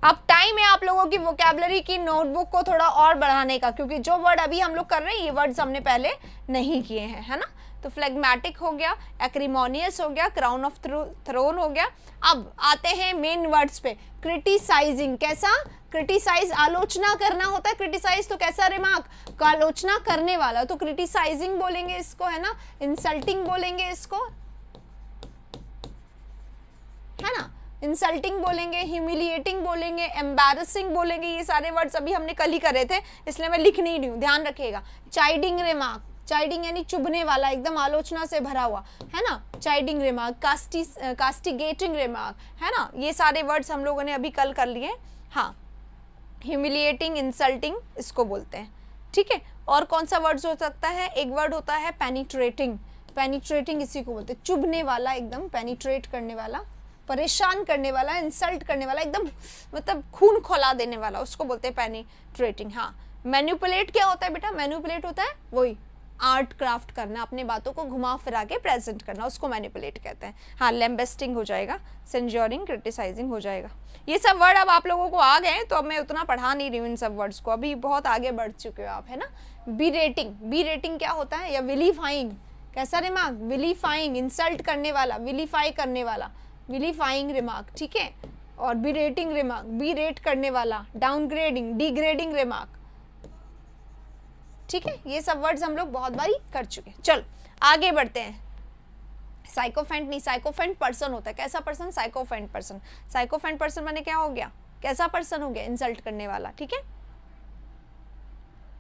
अब टाइम है आप लोगों की वोकैबुलरी की नोटबुक को थोड़ा और बढ़ाने का, क्योंकि जो वर्ड अभी हम लोग कर रहे हैं ये वर्ड्स हमने पहले नहीं किए हैं, है ना। तो फ्लेगमेटिक हो गया, एक्रीमोनियस हो गया, क्राउन ऑफ थ्रोन हो गया। अब आते हैं मेन वर्ड्स पे। क्रिटिसाइजिंग, कैसा, क्रिटिसाइज, आलोचना करना होता है, क्रिटिसाइज तो कैसा रिमार्क, आलोचना करने वाला, तो क्रिटिसाइजिंग बोलेंगे इसको, है ना। इंसल्टिंग बोलेंगे इसको, है ना, इंसल्टिंग बोलेंगे, ह्यूमिलिएटिंग बोलेंगे, एम्बैरसिंग बोलेंगे। ये सारे वर्ड्स अभी हमने कल ही करे थे, इसलिए मैं लिख नहीं रही हूँ, ध्यान रखिएगा। चाइडिंग रिमार्क, चाइडिंग यानी चुभने वाला, एकदम आलोचना से भरा हुआ, है ना, चाइडिंग रिमार्क। कास्टिगेटिंग रिमार्क, है ना, ये सारे वर्ड्स हम लोगों ने अभी कल कर लिए। हाँ, ह्यूमिलिएटिंग, इंसल्टिंग इसको बोलते हैं, ठीक है। और कौन सा वर्ड्स हो सकता है, एक वर्ड होता है पेनिट्रेटिंग, पेनिट्रेटिंग इसी को बोलते हैं, चुभने वाला, एकदम पेनिट्रेट करने वाला, परेशान करने वाला, इंसल्ट करने वाला, एकदम मतलब खून खौला देने वाला, उसको बोलते हैं पेनिट्रेटिंग। हाँ, मैनिपुलेट क्या होता है बेटा, मैनिपुलेट होता है वही आर्ट क्राफ्ट करना, अपने बातों को घुमा फिरा के प्रेजेंट करना, उसको मैनिपुलेट कहते हैं। हाँ, लेम्बेस्टिंग हो जाएगा, सेंजोरिंग, क्रिटिसाइजिंग हो जाएगा। ये सब वर्ड अब आप लोगों को आ गए, तो अब मैं उतना पढ़ा नहीं रही हूँ इन सब वर्ड्स को, अभी बहुत आगे बढ़ चुके हो आप, है ना। बीरेटिंग, बीरेटिंग क्या होता है, या विलीफाइंग, कैसा रिमार्क, विलीफाइंग, इंसल्ट करने वाला, विलीफाई करने वाला, विलीफाइंग रिमार्क, ठीक है। और बीरेटिंग रिमार्क, बीरेट करने वाला, डाउनग्रेडिंग, डिग्रेडिंग रिमार्क, ठीक है। ये सब वर्ड्स हम लोग बहुत बारी कर चुके हैं। चलो आगे बढ़ते हैं। साइकोफेंट नहीं, साइकोफेंट पर्सन होता है, कैसा person, sycophant person. Sycophant person माने क्या हो गया, कैसा पर्सन हो गया, इंसल्ट करने वाला, ठीक है।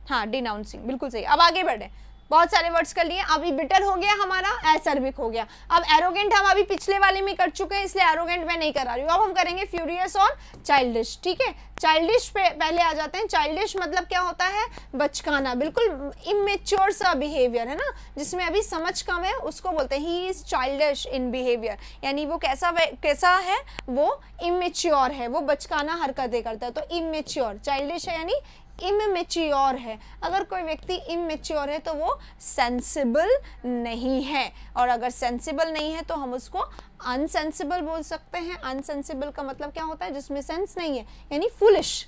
हाँ, डिनाउंसिंग, बिल्कुल सही। अब आगे बढ़े, बहुत सारे वर्ड्स कर लिए। अभी बिटर हो गया हमारा, एसर्बिक हो गया। अब एरोगेंट हम अभी पिछले वाले में कर चुके हैं, इसलिए एरोगेंट मैं नहीं करा रही हूँ। अब हम करेंगे फ्यूरियस और चाइल्डिश, ठीक है। चाइल्डिश पे पहले आ जाते हैं। चाइल्डिश मतलब क्या होता है, बचकाना, बिल्कुल इमेच्योर सा बिहेवियर है ना, जिसमें अभी समझ कम है, उसको बोलते हैं he is childish in behaviour, यानी वो कैसा है, वो इमेच्योर है, वो बचकाना हरकतें करता है, तो इमेच्योर। चाइल्डिश है यानी इमेच्योर है। अगर कोई व्यक्ति इमेच्योर है तो वो सेंसिबल नहीं है, और अगर सेंसिबल नहीं है तो हम उसको अनसेंसिबल बोल सकते हैं। अनसेंसिबल का मतलब क्या होता है, जिसमें सेंस नहीं है, यानी फूलिश।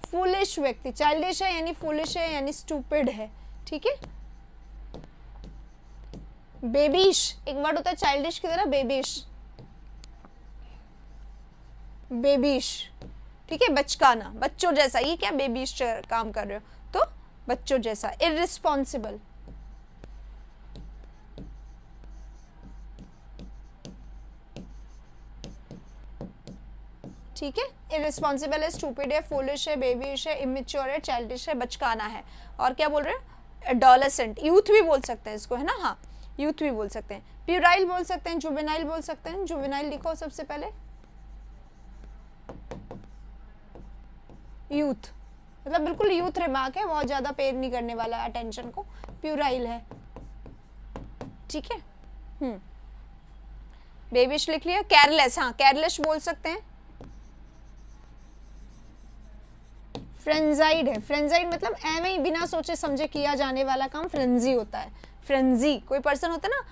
फूलिश व्यक्ति, चाइल्डिश है यानी फूलिश है, यानी स्टूपिड है, ठीक है। बेबीश एक वर्ड होता है चाइल्डिश की तरह, बेबीश, बेबीश, ठीक है, बचकाना, बच्चों जैसा। ये क्या बेबीश काम कर रहे हो, तो बच्चों जैसा। इररिस्पॉन्सिबल, ठीक है। इररिस्पॉन्सिबल है, स्टूपिड है, फूलिश है, बेबीश है, इमेच्योर है, चाइल्डिश है, बचकाना है। और क्या बोल रहे हैं, एडोलेसेंट, यूथ भी बोल सकते हैं इसको, है ना, हाँ, यूथ भी बोल सकते हैं। प्यूराइल बोल सकते हैं, जुवेनाइल बोल सकते हैं। जुवेनाइल लिखो सबसे पहले, यूथ मतलब बिल्कुल यूथ रिमार्क है, बहुत ज्यादा पे नहीं करने वाला अटेंशन को। प्यूराइल है, ठीक है। बेबिश लिख लिया। केयरलेस, हाँ, केयरलेस बोल सकते हैं। फ्रेंजाइड है, फ्रेंजाइड मतलब ऐਵੇਂ ही बिना सोचे समझे किया जाने वाला काम फ्रेंजी होता है। फ्रेंजी, कोई पर्सन होता है ना,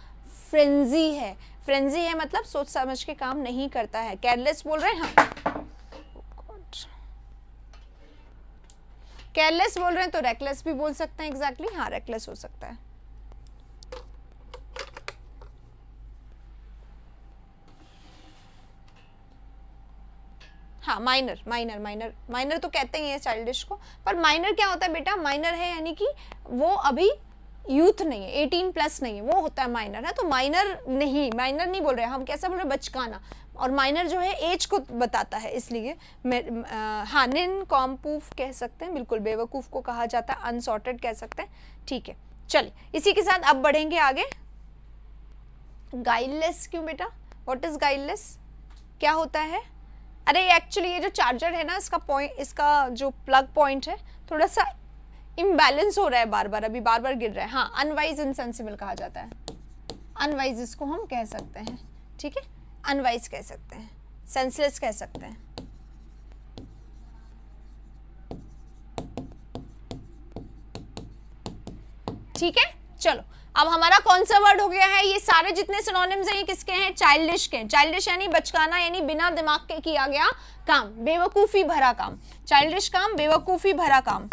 फ्रेंजी है। फ्रेंजी है मतलब सोच समझ के काम नहीं करता है। केयरलेस बोल रहे हैं, हाँ, केयरलेस बोल रहे हैं तो रेकलेस भी बोल सकते हैं। एग्जैक्टली, हाँ, रेकलेस हो सकता है। हाँ, माइनर, माइनर, माइनर, माइनर तो कहते ही है चाइल्डिश को, पर माइनर क्या होता है बेटा, माइनर है यानी कि वो अभी यूथ नहीं है, 18+ नहीं है, वो होता है माइनर, है। तो माइनर नहीं बोल रहे हम, कैसा बोल रहे हैं, बचकाना। और माइनर जो है एज को बताता है, इसलिए हाँ, निनकॉम्पूफ कह सकते हैं, बिल्कुल बेवकूफ़ को कहा जाता है, अनसॉर्टेड कह सकते हैं, ठीक है। चलिए, इसी के साथ अब बढ़ेंगे आगे। गाइडलेस क्यों बेटा, व्हाट इज गाइडलेस, क्या होता है? अरे एक्चुअली ये जो चार्जर है ना, इसका जो प्लग पॉइंट है थोड़ा सा इम्बैलेंस हो रहा है, बार बार गिर रहा है। हाँ, अनवाइज इनसेंसिबल कहा जाता है। अनवाइज इसको हम कह सकते हैं, ठीक है, अनवाइज कह सकते हैं, सेंसलेस कह सकते हैं। ठीक है, चलो अब हमारा कौन सा वर्ड हो गया है, ये सारे जितने सिनोनिम्स हैं ये किसके हैं, चाइल्डिश के। चाइल्डिश यानी बचकाना, यानी बिना दिमाग के किया गया काम, बेवकूफी भरा काम। चाइल्डिश काम, बेवकूफी भरा काम,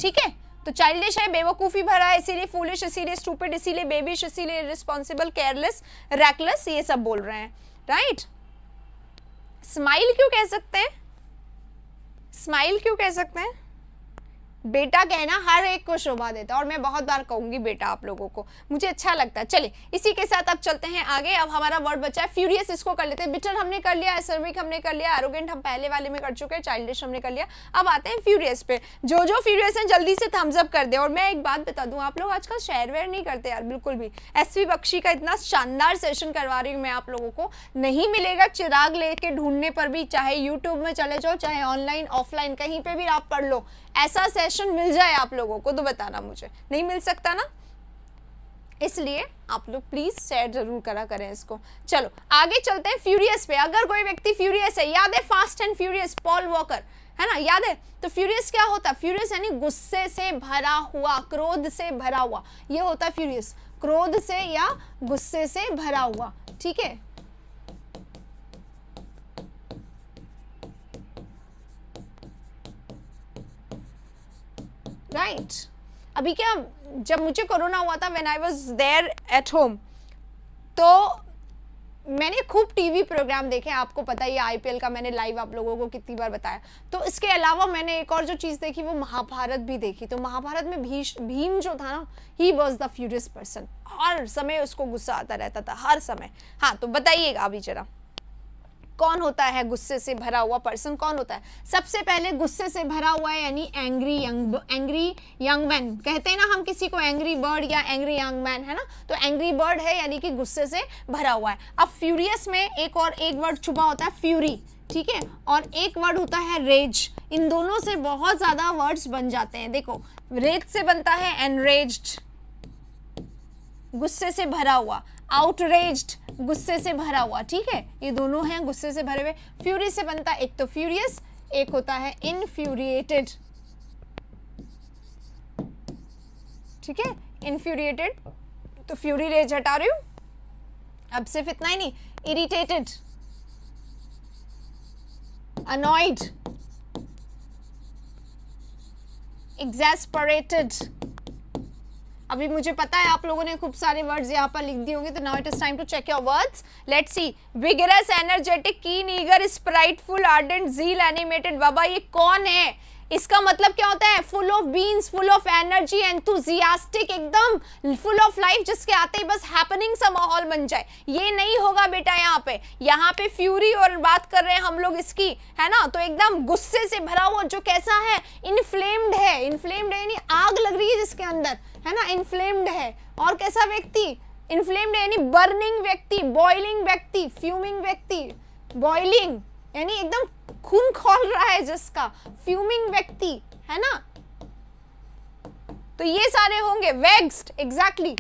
ठीक है। तो चाइल्डिश है, बेवकूफी भरा है, इसीलिए फूलिश, इसीलिए स्टूपिड, इसीलिए बेबिश, इसीलिए इररिस्पॉन्सिबल, केयरलेस, रेकलेस, ये सब बोल रहे हैं, राइट। स्माइल क्यों कह सकते हैं, स्माइल क्यों कह सकते हैं? बेटा कहना हर एक को शोभा देता है, और मैं बहुत बार कहूंगी बेटा आप लोगों को, मुझे अच्छा लगता है। चलिए इसी के साथ अब चलते हैं आगे। अब हमारा वर्ड बचा है फ्यूरियस, इसको कर लेते हैं। बिटर हमने कर लिया, एसर्बिक हमने कर लिया, एरोगेंट हम पहले वाले में कर चुके हैं, चाइल्डिश हमने कर लिया। अब आते हैं फ्यूरियस पे। जो फ्यूरियस है जल्दी से थम्स अप कर दे। और मैं एक बात बता दूं, आप लोग आजकल शेयर वेयर नहीं करते यार, बिल्कुल भी। एसवी बख्शी का इतना शानदार सेशन करवा रही हूँ मैं आप लोगों को, नहीं मिलेगा चिराग लेके ढूंढने पर भी, चाहे यूट्यूब में चले जाओ, चाहे ऑनलाइन ऑफलाइन कहीं पे भी आप पढ़ लो, ऐसा सेशन मिल जाए आप लोगों को तो बताना मुझे, नहीं मिल सकता ना, इसलिए आप लोग प्लीज शेयर जरूर करा करें इसको। चलो आगे चलते हैं फ्यूरियस पे। अगर कोई व्यक्ति फ्यूरियस है, याद है fast and furious, Paul walker, है ना, याद है? तो फ्यूरियस क्या होता है? फ्यूरियस यानी गुस्से से भरा हुआ, क्रोध से भरा हुआ, ये होता है फ्यूरियस, क्रोध से या गुस्से से भरा हुआ, ठीक है। राइट अभी क्या, जब मुझे कोरोना हुआ था, when I was there at home, तो मैंने खूब टीवी प्रोग्राम देखे, आपको पता ही है आईपीएल का मैंने लाइव आप लोगों को कितनी बार बताया। तो इसके अलावा मैंने एक और जो चीज़ देखी वो महाभारत भी देखी। तो महाभारत में भीम जो था ना, he was the furious person, हर समय उसको गुस्सा आता रहता था, हर समय। हाँ तो बताइएगा अभी जरा, कौन होता है गुस्से से भरा हुआ पर्सन, कौन होता है? सबसे पहले गुस्से से भरा हुआ है यानी एंग्री यंग मैन, कहते हैं ना हम किसी को एंग्री बर्ड या एंग्री यंग मैन, है ना। तो एंग्री बर्ड है यानी कि गुस्से से भरा हुआ है। अब फ्यूरियस में एक वर्ड छुपा होता है, फ्यूरी, ठीक है, और एक वर्ड होता है रेज। इन दोनों से बहुत ज्यादा वर्ड्स बन जाते हैं। देखो, रेज से बनता है एनरेज्ड, गुस्से से भरा हुआ, आउटरेज्ड, गुस्से से भरा हुआ, ठीक है, ये दोनों हैं गुस्से से भरे हुए। फ्यूरी से बनता है एक तो फ्यूरियस, एक होता है इनफ्यूरिएटेड, ठीक है, इनफ्यूरिएटेड। तो फ्यूरी रेज हटा रही हूं। अब सिर्फ इतना ही नहीं, इरिटेटेड, अनॉयड, एग्जैस्परेटेड। अभी मुझे पता है आप लोगों ने खूब सारे वर्ड्स यहाँ पर लिख दिए होंगे, तो now it is time to check your words. Let's see, vigorous, energetic, keen, eager, sprightful, ardent, zeal, animated. बाबा ये कौन है? इसका मतलब क्या होता है? Full of beans, full of energy, enthusiastic, एकदम फुल ऑफ लाइफ, जिसके आते ही बस हैपनिंग सा माहौल बन जाए। ये नहीं होगा बेटा यहाँ पे फ्यूरी और बात कर रहे हैं हम लोग इसकी, है ना। तो एकदम गुस्से से भरा हुआ, जो कैसा है? इनफ्लेम्ड है, इनफ्लेम्ड है यानी आग लग रही है जिसके अंदर, है ना, इनफ्लेम्ड है। और कैसा व्यक्ति? इनफ्लेम्ड यानी बर्निंग व्यक्ति, बॉइलिंग व्यक्ति, फ्यूमिंग व्यक्ति, बॉइलिंग यानी एकदम खून खौल रहा है जिसका, फ्यूमिंग व्यक्ति, है ना। तो ये सारे होंगे। Vexed, exactly,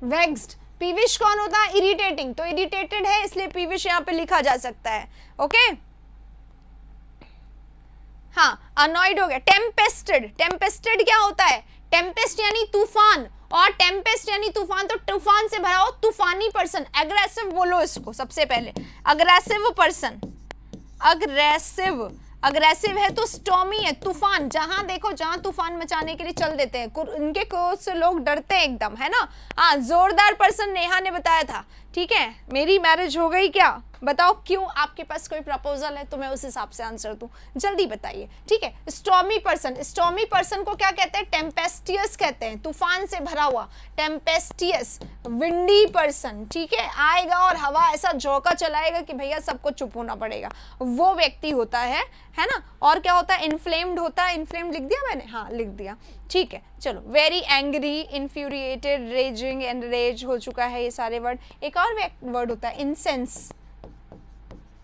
vexed. पीविश कौन होता है? इरिटेटिंग, तो इरिटेटेड है इसलिए पीविश यहां पे लिखा जा सकता है। ओके, हाँ, अनॉयड हो गया। टेम्पेस्टेड, टेम्पेस्टेड क्या होता है? टेम्पेस्ट यानी तूफान, और टेम्पेस्ट यानी तूफान, तो तूफान से भरा हो, तूफानी पर्सन। एग्रेसिव बोलो इसको सबसे पहले, अग्रेसिव पर्सन, अग्रेसिव। अग्रेसिव है तो स्टॉर्मी है, तूफान, जहां देखो जहां तूफान मचाने के लिए चल देते हैं, उनके क्रोध से लोग डरते हैं एकदम, है ना। हाँ, जोरदार पर्सन नेहा ने बताया था, ठीक है। मेरी मैरिज हो गई क्या? बताओ क्यों? आपके पास कोई प्रपोजल है तो मैं उस हिसाब से आंसर दूं, जल्दी बताइए, ठीक है। स्टॉर्मी पर्सन, स्टॉर्मी पर्सन को क्या कहते हैं? टेम्पेस्टियस कहते हैं, तूफान से भरा हुआ, टेम्पेस्टियस। विंडी पर्सन, ठीक है, आएगा और हवा ऐसा झोंका चलाएगा कि भैया सबको चुप होना पड़ेगा, वो व्यक्ति होता है ना। और क्या होता है? इनफ्लेम्ड होता है। इनफ्लेम्ड लिख दिया मैंने? हाँ लिख दिया, ठीक है। चलो, very angry, infuriated, raising, enrage हो चुका है ये सारे वर्ड। एक और वर्ड होता है इंसेंस,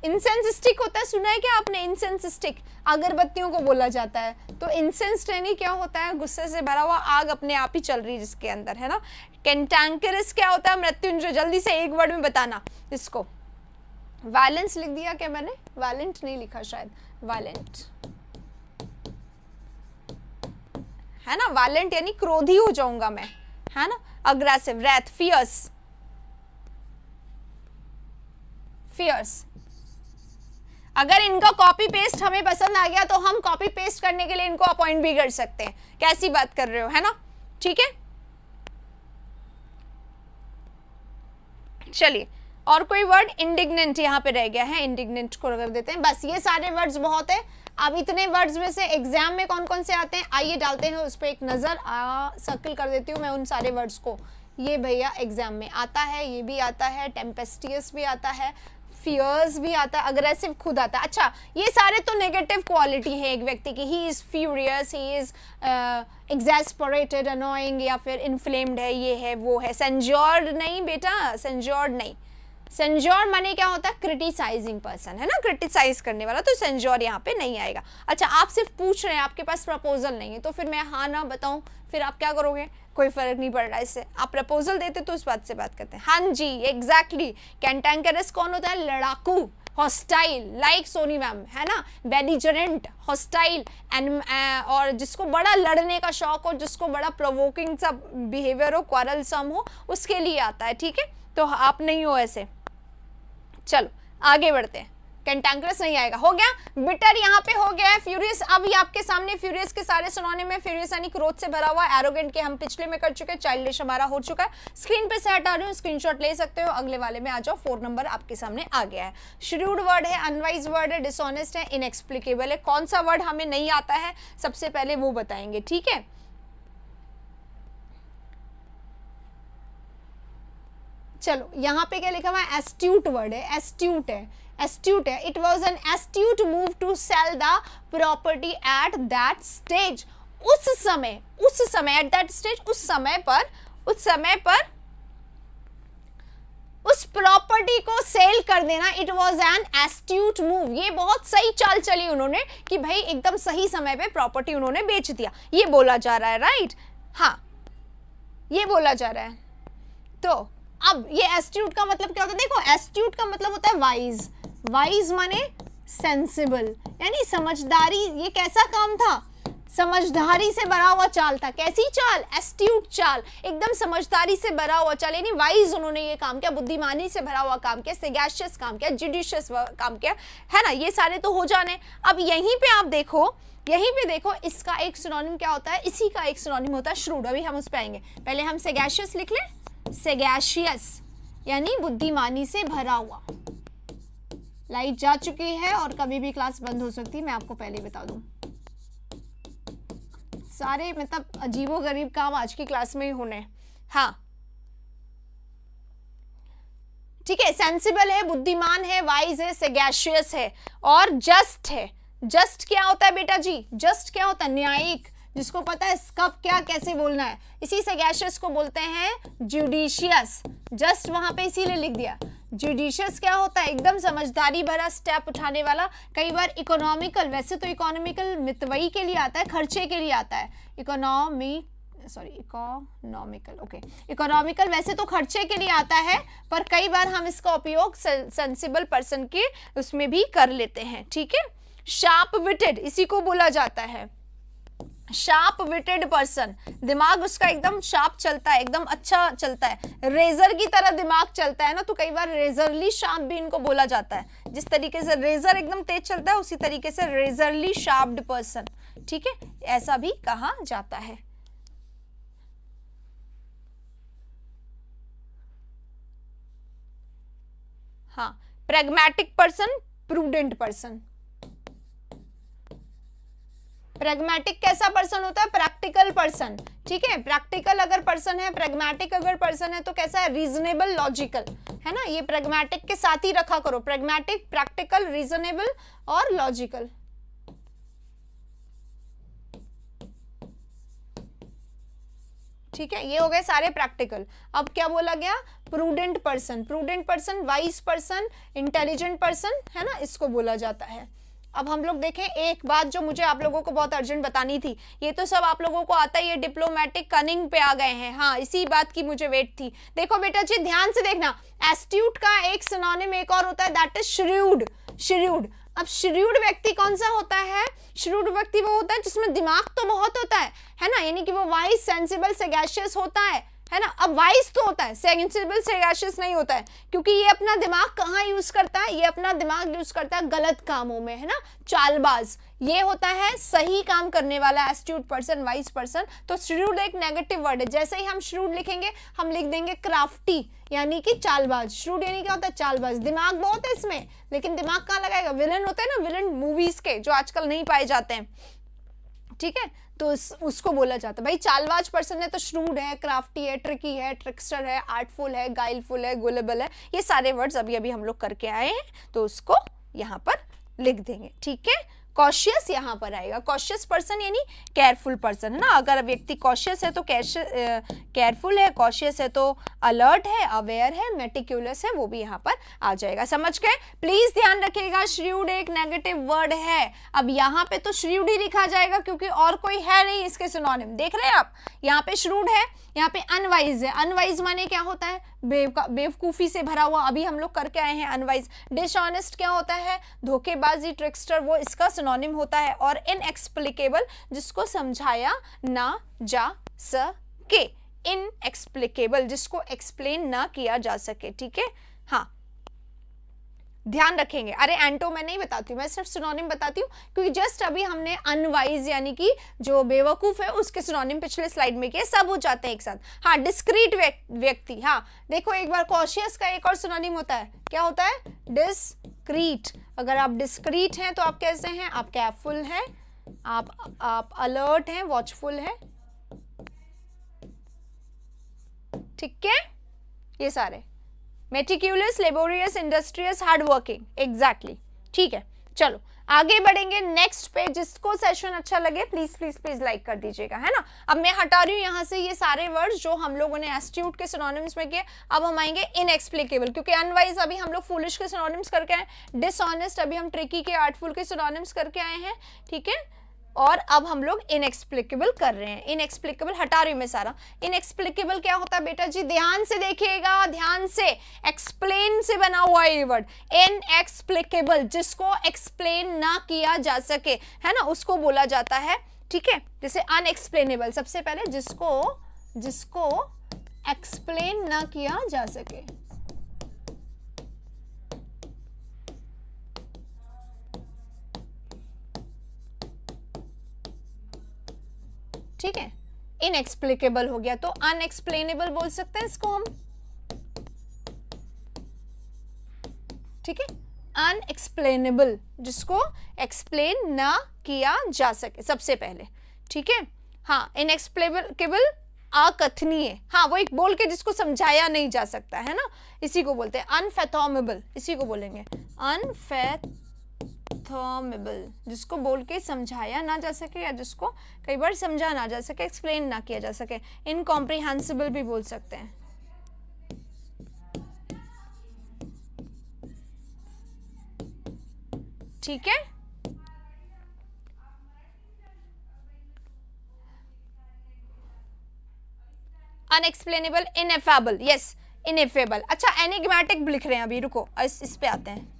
इंसेंस स्टिक होता है, सुना है क्या आपने? इंसेंस स्टिक अगरबत्तियों को बोला जाता है। तो इंसेंस यानी क्या होता है? गुस्से से भरा हुआ, आग अपने आप ही चल रही जिसके अंदर, है ना। कैंटांकरस क्या होता है? मृत्युंजय। जल्दी से एक वर्ड में बताना इसको। वायलेंस लिख दिया क्या मैंने? वायलेंट नहीं लिखा शायद, वायलेंट, है ना। वायलेंट यानी क्रोधी हो जाऊंगा मैं, है ना। Aggressive, wrath, fierce, fierce. अगर इनका कॉपी पेस्ट हमें पसंद आ गया तो हम कॉपी पेस्ट करने के लिए इनको अपॉइंट भी कर सकते हैं। कैसी बात कर रहे हो, है ना, ठीक है। चलिए, और कोई वर्ड? इंडिग्नेंट यहाँ पे रह गया है, इंडिग्नेंट को कर देते हैं। बस ये सारे वर्ड्स बहुत है। अब इतने वर्ड्स में से एग्जाम में कौन कौन से आते हैं, आइए डालते हैं उस पर एक नजर। सर्कल कर देती हूँ मैं उन सारे वर्ड्स को। ये भैया एग्जाम में आता है, ये भी आता है, टेम्पेस्टियस भी आता है, फियर्स भी आता है, अग्रेसिव खुद आता है। अच्छा, ये सारे तो नेगेटिव क्वालिटी है एक व्यक्ति की। He is furious, he is exasperated, annoying, या फिर इन्फ्लेम्ड है, ये है, वो है। सेंजोर्ड नहीं बेटा, सेंजोर्ड नहीं। सेंजोर माने क्या होता है? क्रिटिसाइजिंग पर्सन, है ना, क्रिटिसाइज करने वाला। तो सेंजोर यहाँ पे नहीं आएगा। अच्छा, आप सिर्फ पूछ रहे हैं, आपके पास प्रपोजल नहीं है, तो फिर मैं हाँ ना बताऊं, फिर आप क्या करोगे? कोई फर्क नहीं पड़ रहा इससे। आप प्रपोजल देते तो उस बात से बात करते हैं। हाँ जी, एग्जैक्टली। कैंटैंकरस कौन होता है? लड़ाकू, हॉस्टाइल, लाइक सोनी मैम, है ना। बेलिजरेंट, हॉस्टाइल, एंड और जिसको बड़ा लड़ने का शौक हो, जिसको बड़ा प्रोवोकिंग सा बिहेवियर हो, क्वारलसम हो, उसके लिए आता है, ठीक है। तो आप नहीं हो ऐसे। चलो आगे बढ़ते हैं। कैंटैंकरस नहीं आएगा। हो गया, बिटर यहाँ पे हो गया है, फ्यूरियस अब ये आपके सामने फ्यूरियस के सारे सिनोनिम में, फ्यूरियस यानी क्रोध से भरा हुआ, एरोगेंट के हम पिछले में कर चुके हैं, चाइल्डिश हमारा हो चुका है। स्क्रीन पे से हटा रही हूँ, स्क्रीनशॉट ले सकते हो, अगले वाले में आ जाओ। 4 नंबर आपके सामने आ गया है। श्रूड वर्ड है, अनवाइज वर्ड है, डिसऑनेस्ट है, इनएक्सप्लिकेबल है। कौन सा वर्ड हमें नहीं आता है सबसे पहले वो बताएंगे, ठीक है। चलो यहाँ पे क्या लिखा हुआ है, एस्ट्यूट वर्ड है, एस्ट्यूट है, एस्ट्यूट है। It was an astute move to sell the property at that stage. उस समय एट दैट स्टेज, उस समय पर उस प्रॉपर्टी को सेल कर देना, it was an astute move. ये बहुत सही चाल चली उन्होंने कि भाई एकदम सही समय पे प्रॉपर्टी उन्होंने बेच दिया, ये बोला जा रहा है, राइट। हाँ, ये बोला जा रहा है। तो अब ये एस्ट्यूट का मतलब क्या होता है, देखो एस्ट्यूट का मतलब होता है वाइज। वाइज माने सेंसिबल, यानी समझदारी। ये कैसा काम था, समझदारी से भरा हुआ चाल था। कैसी चाल, एस्ट्यूट चाल, एकदम समझदारी से भरा हुआ चाल, यानी वाइज उन्होंने ये काम किया, बुद्धिमानी से भरा हुआ काम किया, सैगैशियस काम किया, जुडिशियस काम किया, है ना। ये सारे तो हो जाने। अब यहीं पे आप देखो, यहीं पे देखो, इसका एक सिनोनिम क्या होता है, इसी का एक सिनोनिम होता है श्रूड। अभी हम उस पे आएंगे, पहले हम सैगैशियस लिख लें। सैगैशियस यानी बुद्धिमानी से भरा हुआ। लाइट जा चुकी है और कभी भी क्लास बंद हो सकती है, मैं आपको पहले बता दूं। सारे मतलब अजीबोगरीब काम आज की क्लास में ही होने। हाँ ठीक है, सेंसिबल है, बुद्धिमान है, वाइज है, सैगैशियस है और जस्ट है। जस्ट क्या होता है बेटा जी, जस्ट क्या होता है, न्यायिक, जिसको पता है कब क्या कैसे बोलना है। इसी सैगैशियस को बोलते हैं जुडिशियस। जस्ट वहां पे इसीलिए लिख दिया। जुडिशियस क्या होता है, एकदम समझदारी भरा स्टेप उठाने वाला। कई बार इकोनॉमिकल, वैसे तो इकोनॉमिकल मितव्ययी के लिए आता है, खर्चे के लिए आता है। इकोनॉमिकल, ओके, इकोनॉमिकल वैसे तो खर्चे के लिए आता है, पर कई बार हम इसका उपयोग सेंसिबल पर्सन के उसमें भी कर लेते हैं, ठीक है। शार्प विटेड इसी को बोला जाता है, शार्प विटेड पर्सन। दिमाग उसका एकदम शार्प चलता है, एकदम अच्छा चलता है, रेजर की तरह दिमाग चलता है ना, तो कई बार रेजरली शार्प भी इनको बोला जाता है। जिस तरीके से रेजर एकदम तेज चलता है, उसी तरीके से रेजरली शार्प्ड पर्सन, ठीक है, ऐसा भी कहा जाता है। हाँ, pragmatic person, prudent person. Pragmatic कैसा पर्सन होता है, प्रैक्टिकल पर्सन, ठीक है। प्रैक्टिकल अगर पर्सन है, प्रैग्मेटिक अगर पर्सन है तो कैसा है, रीजनेबल, लॉजिकल, है ना। ये प्रैग्मेटिक के साथ ही रखा करो, प्रैग्मेटिक, प्रैक्टिकल, रीजनेबल और लॉजिकल। ठीक है, ये हो गए सारे प्रैक्टिकल। अब क्या बोला गया, prudent person. Prudent person wise person, intelligent person, है ना, इसको बोला जाता है। अब हम लोग देखें एक बात जो मुझे आप लोगों को बहुत अर्जेंट बतानी थी। ये तो सब आप लोगों को आता है, ये डिप्लोमेटिक कनिंग पे आ गए हैं। हाँ, इसी बात की मुझे वेट थी। देखो बेटा जी ध्यान से देखना, एस्ट्यूट का एक सिनोनिम एक और होता है, दैट इज श्रूड। श्रूड, अब श्रूड व्यक्ति कौन सा होता है, श्रूड व्यक्ति वो होता है जिसमें दिमाग तो बहुत होता है ना, यानी कि वो वाइज, सेंसिबल, सैगैशियस होता है ना। अब वाइज तो होता है, सेंसिबल, सैगैशियस नहीं होता है, क्योंकि ये अपना दिमाग कहाँ यूज करता है, ये अपना दिमाग यूज करता है गलत कामों में, है ना, चालबाज। ये होता है सही काम करने वाला एस्ट्यूट पर्सन, वाइज पर्सन। तो श्रूड एक नेगेटिव वर्ड है, जैसे ही हम श्रूड लिखेंगे हम लिख देंगे क्राफ्टी, यानी कि चालबाज। श्रूड यानी क्या होता है, चालबाज। दिमाग बहुत है इसमें, लेकिन दिमाग कहाँ लगाएगा, विलन होता है ना, विलन मूवीज के जो आजकल नहीं पाए जाते हैं, ठीक है, तो उसको बोला जाता है। भाई चालबाज पर्सन है तो श्रूड है, क्राफ्टी है, ट्रिकी है, ट्रिक्स्टर है, आर्टफुल है, गाइलफुल है, गुलेबल है। ये सारे वर्ड्स अभी अभी हम लोग करके आए हैं, तो उसको यहाँ पर लिख देंगे, ठीक है। कॉशियस यहाँ पर आएगा, कॉशियस पर्सन यानी केयरफुल पर्सन, है ना। अगर व्यक्ति कॉशियस है तो केयरफुल है, कॉशियस है तो अलर्ट है, अवेयर है, मेटिक्यूलस है, वो भी यहाँ पर आ जाएगा। समझ गए, प्लीज ध्यान रखिएगा, श्रूड एक नेगेटिव वर्ड है। अब यहाँ पे तो श्रूड ही लिखा जाएगा क्योंकि और कोई है नहीं इसके सिनोनिम। देख रहे हैं आप, यहाँ पे श्रूड है, यहाँ पे अनवाइज है। अनवाइज माने क्या होता है, बेवकूफी से भरा हुआ, अभी हम लोग करके आए हैं अनवाइज। डिसऑनेस्ट क्या होता है, धोखेबाजी, ट्रिक्स्टर, वो इसका सिनोनिम होता है। और इनएक्सप्लिकेबल, जिसको समझाया ना जा सके, इनएक्सप्लिकेबल, जिसको एक्सप्लेन ना किया जा सके, ठीक है। हाँ, ध्यान रखेंगे। अरे एंटो मैं नहीं बताती हूँ, मैं सिर्फ सिनोनिम बताती हूँ, क्योंकि जस्ट अभी हमने अनवाइज यानी कि जो बेवकूफ है उसके सिनोनिम पिछले स्लाइड में किए, सब हो जाते हैं एक साथ। हाँ, डिस्क्रीट व्यक्ति, हाँ देखो एक बार, कॉशियस का एक और सिनोनिम होता है, क्या होता है? डिस्क्रीट। अगर आप डिस्क्रीट हैं तो आप कैसे हैं? आप केयरफुल हैं, आप अलर्ट हैं, वॉचफुल हैं, ठीक है? ये सारे meticulous, laborious, industrious, hard working, exactly, ठीक है। चलो आगे बढ़ेंगे नेक्स्ट पे। जिसको सेशन अच्छा लगे प्लीज प्लीज प्लीज लाइक कर दीजिएगा, है ना। अब मैं हटा रही हूँ यहाँ से ये सारे वर्ड्स जो हम लोगों ने एस्ट्यूट के सिनोनिम्स में किए। अब हम आएंगे इनएक्सप्लिकेबल, क्योंकि अनवाइज अभी हम लोग फूलिश के सिनोनिम्स करके आए, डिसऑनेस्ट अभी हम ट्रिकी के, आर्टफुल के सिनोनिम्स करके आए हैं, ठीक है। और अब हम लोग इनएक्सप्लिकेबल कर रहे हैं। इनएक्सप्लिकेबल हटा रही हूं मैं सारा। इनएक्सप्लिकेबल क्या होता है बेटा जी? ध्यान से देखिएगा, ध्यान से, एक्सप्लेन से बना हुआ है ये वर्ड। इनएक्सप्लिकेबल, जिसको एक्सप्लेन ना किया जा सके, है ना, उसको बोला जाता है, ठीक है। जैसे अनएक्सप्लेनेबल, सबसे पहले जिसको एक्सप्लेन ना किया जा सके, ठीक है, इनएक्सप्लिकेबल हो गया। तो अनएक्सप्लेनेबल बोल सकते हैं इसको हम, ठीक है। अनएक्सप्लेनेबल, जिसको एक्सप्लेन ना किया जा सके सबसे पहले, ठीक है। हाँ, इनएक्सप्लिकेबल अकथनीय, हाँ वो एक बोल के जिसको समझाया नहीं जा सकता, है ना, इसी को बोलते हैं। अनफैथोमेबल, इसी को बोलेंगे अनफैथोमेबल, जिसको बोल के समझाया ना जा सके या जिसको कई बार समझा ना जा सके, एक्सप्लेन ना किया जा सके। इनकॉम्प्रिहेंसिबल भी बोल सकते हैं, ठीक है। Unexplainable, ineffable, yes ineffable. अच्छा एनिग्मेटिक लिख रहे हैं अभी, रुको इस पे आते हैं।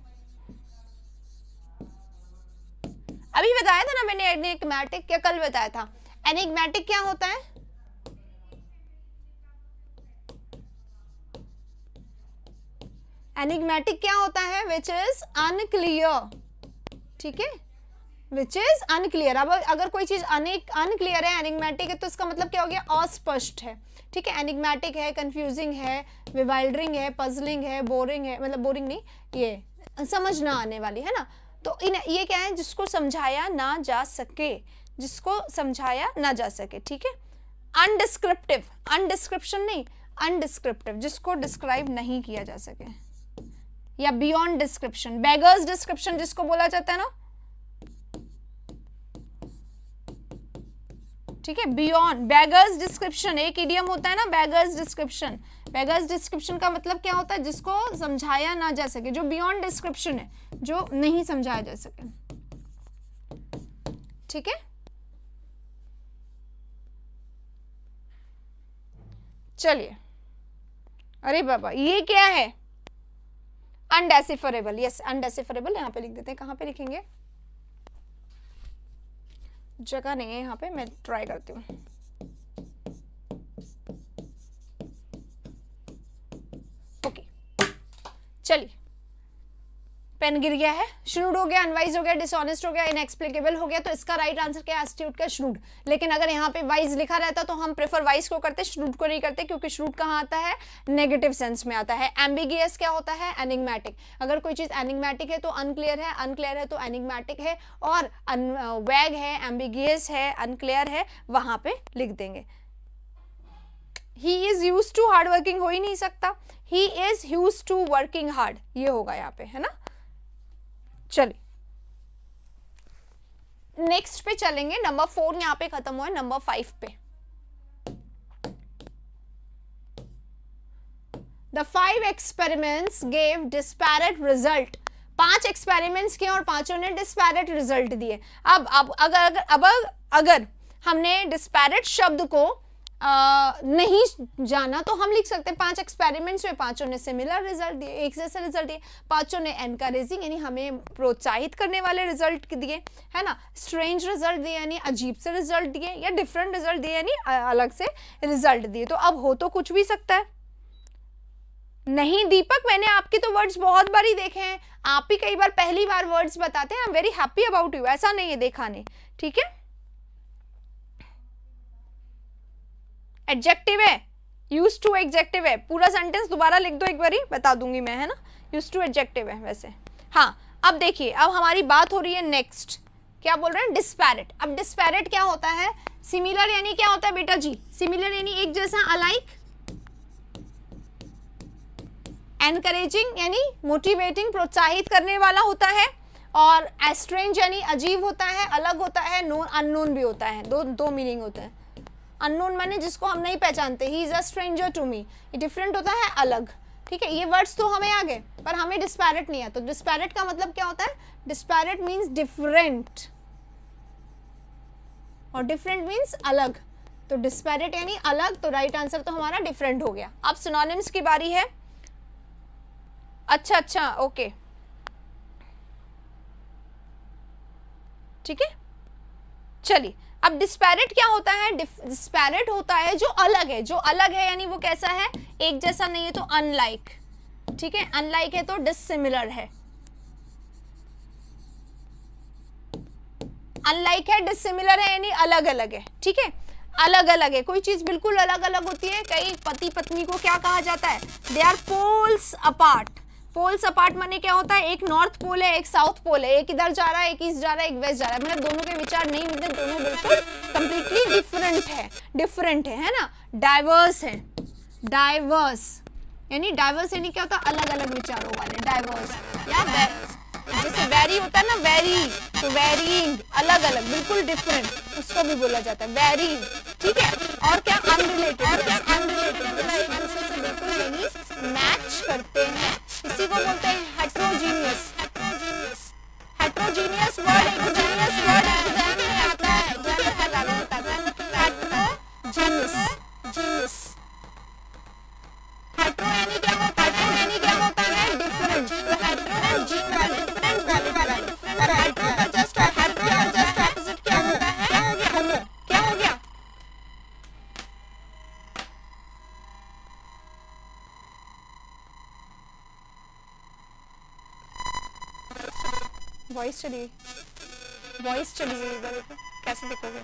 अभी बताया था ना मैंने एनिग्मेटिक, क्या कल बताया था? एनिग्मेटिक क्या होता है? एनिग्मेटिक क्या होता है? विच इज अनक्लियर, ठीक है, विच इज अनक्लियर। अब अगर कोई चीज अनक्लियर है, एनिग्मेटिक है, तो इसका मतलब क्या हो गया? अस्पष्ट है, ठीक है। एनिग्मेटिक है, कंफ्यूजिंग है, विवाइल्डरिंग है, पजलिंग है, बोरिंग है, मतलब बोरिंग नहीं, ये समझ ना आने वाली, है ना। तो ये क्या है? जिसको समझाया ना जा सके, जिसको समझाया ना जा सके, ठीक है। अनडिस्क्रिप्टिव, अनडिस्क्रिप्शन नहीं, अनडिस्क्रिप्टिव, जिसको डिस्क्राइब नहीं किया जा सके, या बियॉन्ड डिस्क्रिप्शन। बेगर्स डिस्क्रिप्शन जिसको बोला जाता है ना, ठीक है, बियॉन्ड। बेगर्स डिस्क्रिप्शन एक इडियम होता है ना, बेगर्स डिस्क्रिप्शन। बेगर्स डिस्क्रिप्शन का मतलब क्या होता है? जिसको समझाया ना जा सके, जो बियॉन्ड डिस्क्रिप्शन है, जो नहीं समझाया जा सके, ठीक है। चलिए, अरे बाबा ये क्या है? अनडेसिफरेबल, यस अनडेसिफरेबल, यहां पे लिख देते हैं। कहां पे लिखेंगे? जगह नहीं है यहाँ पे, मैं ट्राई करती हूँ। ओके चलिए, पेन गिर गया है। श्रूड हो गया, अनवाइज हो गया, डिसऑनेस्ट हो गया, इनएक्सप्लिकेबल हो गया। तो इसका राइट आंसर क्या है? एस्ट्यूट का श्रूड। लेकिन अगर यहाँ पे वाइज लिखा रहता तो हम प्रेफर वाइज को करते, श्रूड को नहीं करते, क्योंकि श्रूड कहाँ आता है? नेगेटिव सेंस में आता है। एम्बिगियस क्या होता है? एनिग्मेटिक। अगर कोई चीज एनिग्मेटिक है तो अनक्लियर है, अनक्लियर है तो एनिग्मेटिक है, और वैग है, एम्बिगियस है, अनक्लियर है, वहां पे लिख देंगे। He is use to hard working हो ही नहीं सकता, he is use to working hard, ये होगा यहाँ पे, है ना। चलिए नेक्स्ट पे चलेंगे। नंबर 4 यहां पे खत्म हुआ है, नंबर 5 पे। The 5 experiments gave disparate result. 5 experiments किए और पांचों ने डिस्पैरेट रिजल्ट दिए। अब अगर हमने डिस्पैरेट शब्द को नहीं जाना तो हम लिख सकते हैं 5 एक्सपेरिमेंट्स में पांचों ने सिमिलर रिजल्ट दिए, एक जैसे रिजल्ट दिए। पांचों ने एनकरेजिंग यानी हमें प्रोत्साहित करने वाले रिजल्ट दिए, है ना। स्ट्रेंज रिजल्ट दिए यानी अजीब से रिजल्ट दिए, या डिफरेंट रिजल्ट दिए यानी अलग से रिजल्ट दिए। तो अब हो तो कुछ भी सकता है, नहीं दीपक, मैंने आपके तो वर्ड्स बहुत बार ही देखे हैं, आप ही कई बार पहली बार वर्ड्स बताते हैं। I am very happy about you, ऐसा नहीं है देखा नहीं, ठीक है। एडजेक्टिव है, यूज टू एडजेक्टिव है, पूरा सेंटेंस दोबारा लिख दो एक बारी, बता दूंगी मैं, है ना। यूज टू एडजेक्टिव है वैसे। हाँ, अब देखिए, अब हमारी बात हो रही है नेक्स्ट, क्या बोल रहे हैं, डिस्पैरेट। अब डिस्पैरेट क्या होता है, सिमिलर यानी क्या होता है बेटा जी, सिमिलर यानी एक जैसा, अलाइक, एनकरेजिंग यानी मोटिवेटिंग, प्रोत्साहित करने वाला होता है, और एस्ट्रेंज यानी अजीब होता है, अलग होता है, नोन अननोन भी होता है, दो मीनिंग होता है। अननोन माने जिसको हम नहीं पहचानते, he is a stranger to me, ये डिफरेंट होता है, अलग, ठीक है। ये वर्ड्स तो हमें आ गए, पर हमें डिस्पैरेट नहीं है। तो डिस्पैरेट का मतलब क्या होता है, डिस्पैरेट मीन्स डिफरेंट, और डिफरेंट मीन्स अलग। तो डिस्पैरेट यानी अलग, तो राइट आंसर तो हमारा डिफरेंट हो गया। अब सिनोनिम्स की बारी है। अच्छा, ओके, ठीक है, चलिए। अब डिस्पैरेट क्या होता है, डिस्पैरेट होता है जो अलग है, जो अलग है यानी वो कैसा है, एक जैसा नहीं है तो अनलाइक, ठीक है। अनलाइक है तो डिसिमिलर है, अनलाइक है, डिसिमिलर है यानी अलग अलग है, ठीक है। अलग अलग है, कोई चीज बिल्कुल अलग अलग होती है। कई पति पत्नी को क्या कहा जाता है, they are poles apart. Poles apart माने क्या होता है, एक नॉर्थ पोल है, एक साउथ पोल है, एक इधर जा रहा है, एक ईस्ट जा रहा है, एक वेस्ट जा रहा है, मतलब दोनों के विचार नहीं मिलते, दोनों बिल्कुल कंप्लीटली डिफरेंट है ना। डाइवर्स है, डाइवर्स यानी क्या होता है, अलग अलग विचारों वाले, डाइवर्स। या जैसे वेरी होता है ना, वेरी, तो वेरिंग, अलग अलग, बिल्कुल डिफरेंट, उसको भी बोला जाता है वेरिंग, ठीक है। और क्या, अनरिलेटेड, एक दूसरे से बिल्कुल नहीं मैच करते हैं, इसी को बोलते हैं हेट्रोजीनियस। हेट्रोजीनियस वर्ड एग्जाम में आता है, हेट्रोजीनियस। हेट्रो यानी क्या होता है, डिफरेंट, तो हेट्रो एंड जीन वाले डिफरेंट वाले, और हेट्रो का जस्ट ऑपोजिट क्या होता है, होमो। क्या हो गया, वॉइस चली गई, कैसे देखोगे।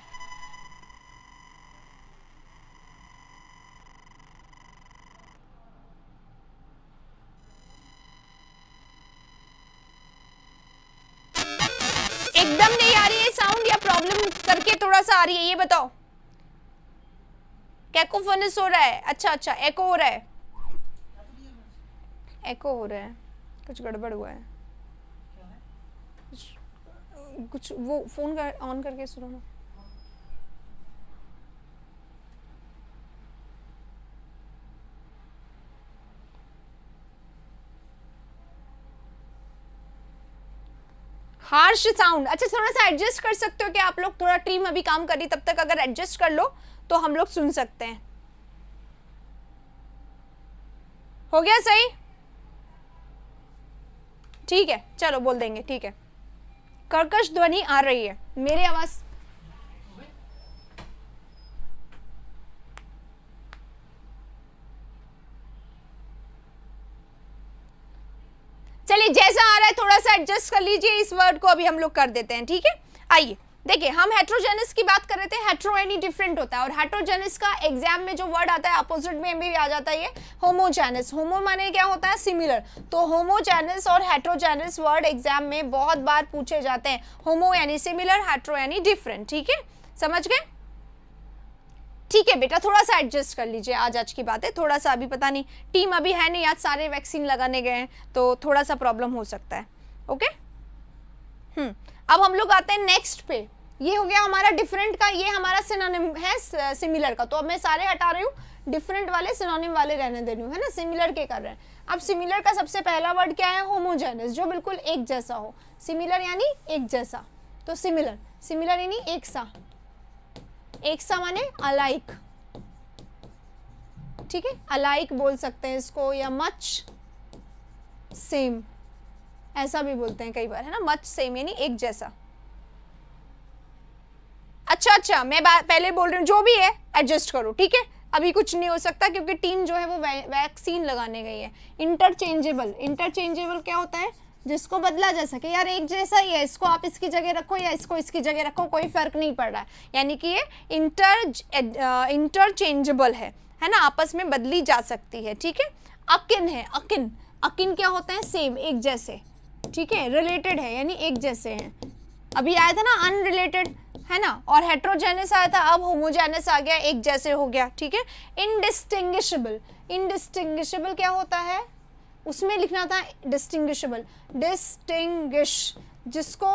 एकदम नहीं आ रही है साउंड, या प्रॉब्लम करके थोड़ा सा आ रही है, ये बताओ। कैकोफोनस हो रहा है, अच्छा, एको हो रहा है, कुछ गड़बड़ हुआ है, कुछ वो फोन ऑन करके सुनो ना। हार्श साउंड, अच्छा थोड़ा सा एडजस्ट कर सकते हो क्या आप लोग, थोड़ा टीम अभी काम कर रही, तब तक अगर एडजस्ट कर लो तो हम लोग सुन सकते हैं। हो गया सही, ठीक है, चलो बोल देंगे, ठीक है। कर्कश ध्वनि आ रही है, मेरी आवाज चलिए, जैसा आ रहा है थोड़ा सा एडजस्ट कर लीजिए, इस वर्ड को अभी हम लोग कर देते हैं, ठीक है। आइए देखिए, हम हेट्रोजेनस की बात कर रहे थे, हेट्रो यानी डिफरेंट होता है, और हेट्रोजेनस का एग्जाम में जो वर्ड आता है अपोजिट में भी आ जाता है, ये होमोजेनस। होमो माने क्या होता है, सिमिलर, तो होमोजेनस और हेट्रोजेनस वर्ड एग्जाम में बहुत बार पूछे जाते हैं। होमो यानी सिमिलर, हेट्रो यानी डिफरेंट, ठीक है, समझ गए, ठीक है बेटा, थोड़ा सा एडजस्ट कर लीजिए, आज की बात है, थोड़ा सा अभी पता नहीं, टीम अभी है नहीं, आज सारे वैक्सीन लगाने गए हैं, तो थोड़ा सा प्रॉब्लम हो सकता है, ओके। अब हम लोग आते हैं नेक्स्ट पे, ये हो गया हमारा डिफरेंट का, ये हमारा सिनोनिम है सिमिलर का, तो अब मैं सारे हटा रही हूँ, डिफरेंट वाले सिनोनिम वाले रहने दे रही हूँ, है ना, सिमिलर के कर रहे हैं। अब सिमिलर का सबसे पहला वर्ड क्या है, होमोजेनस, जो बिल्कुल एक जैसा हो, सिमिलर यानी एक जैसा, तो सिमिलर यानी एक सा माने अलाइक, ठीक है, अलाइक बोल सकते हैं इसको, या मच सेम ऐसा भी बोलते हैं कई बार, है ना, मच सेम यानी एक जैसा। अच्छा, मैं पहले बोल रही हूँ, जो भी है एडजस्ट करो, ठीक है, अभी कुछ नहीं हो सकता क्योंकि टीम जो है वो वैक्सीन लगाने गई है। इंटरचेंजेबल, इंटरचेंजेबल क्या होता है? जिसको बदला जा सके। यार एक जैसा ही है, इसको आप इसकी जगह रखो या इसको इसकी जगह रखो, कोई फर्क नहीं पड़ रहा है, यानी कि ये इंटरचेंजेबल है ना, आपस में बदली जा सकती है। ठीक है, अकिन है, अकिन, अकिन क्या होता है? सेम, एक जैसे। ठीक है, रिलेटेड है यानी एक जैसे हैं। अभी आया था ना अनरिलेटेड, है ना, और हेट्रोजेनस आया था, अब होमोजेनस आ गया, एक जैसे हो गया। ठीक है, इनडिस्टिंग्विशेबल, इनडिस्टिंग्विशेबल क्या होता है? उसमें लिखना था डिस्टिंग्विशेबल, डिस्टिंग्विश, जिसको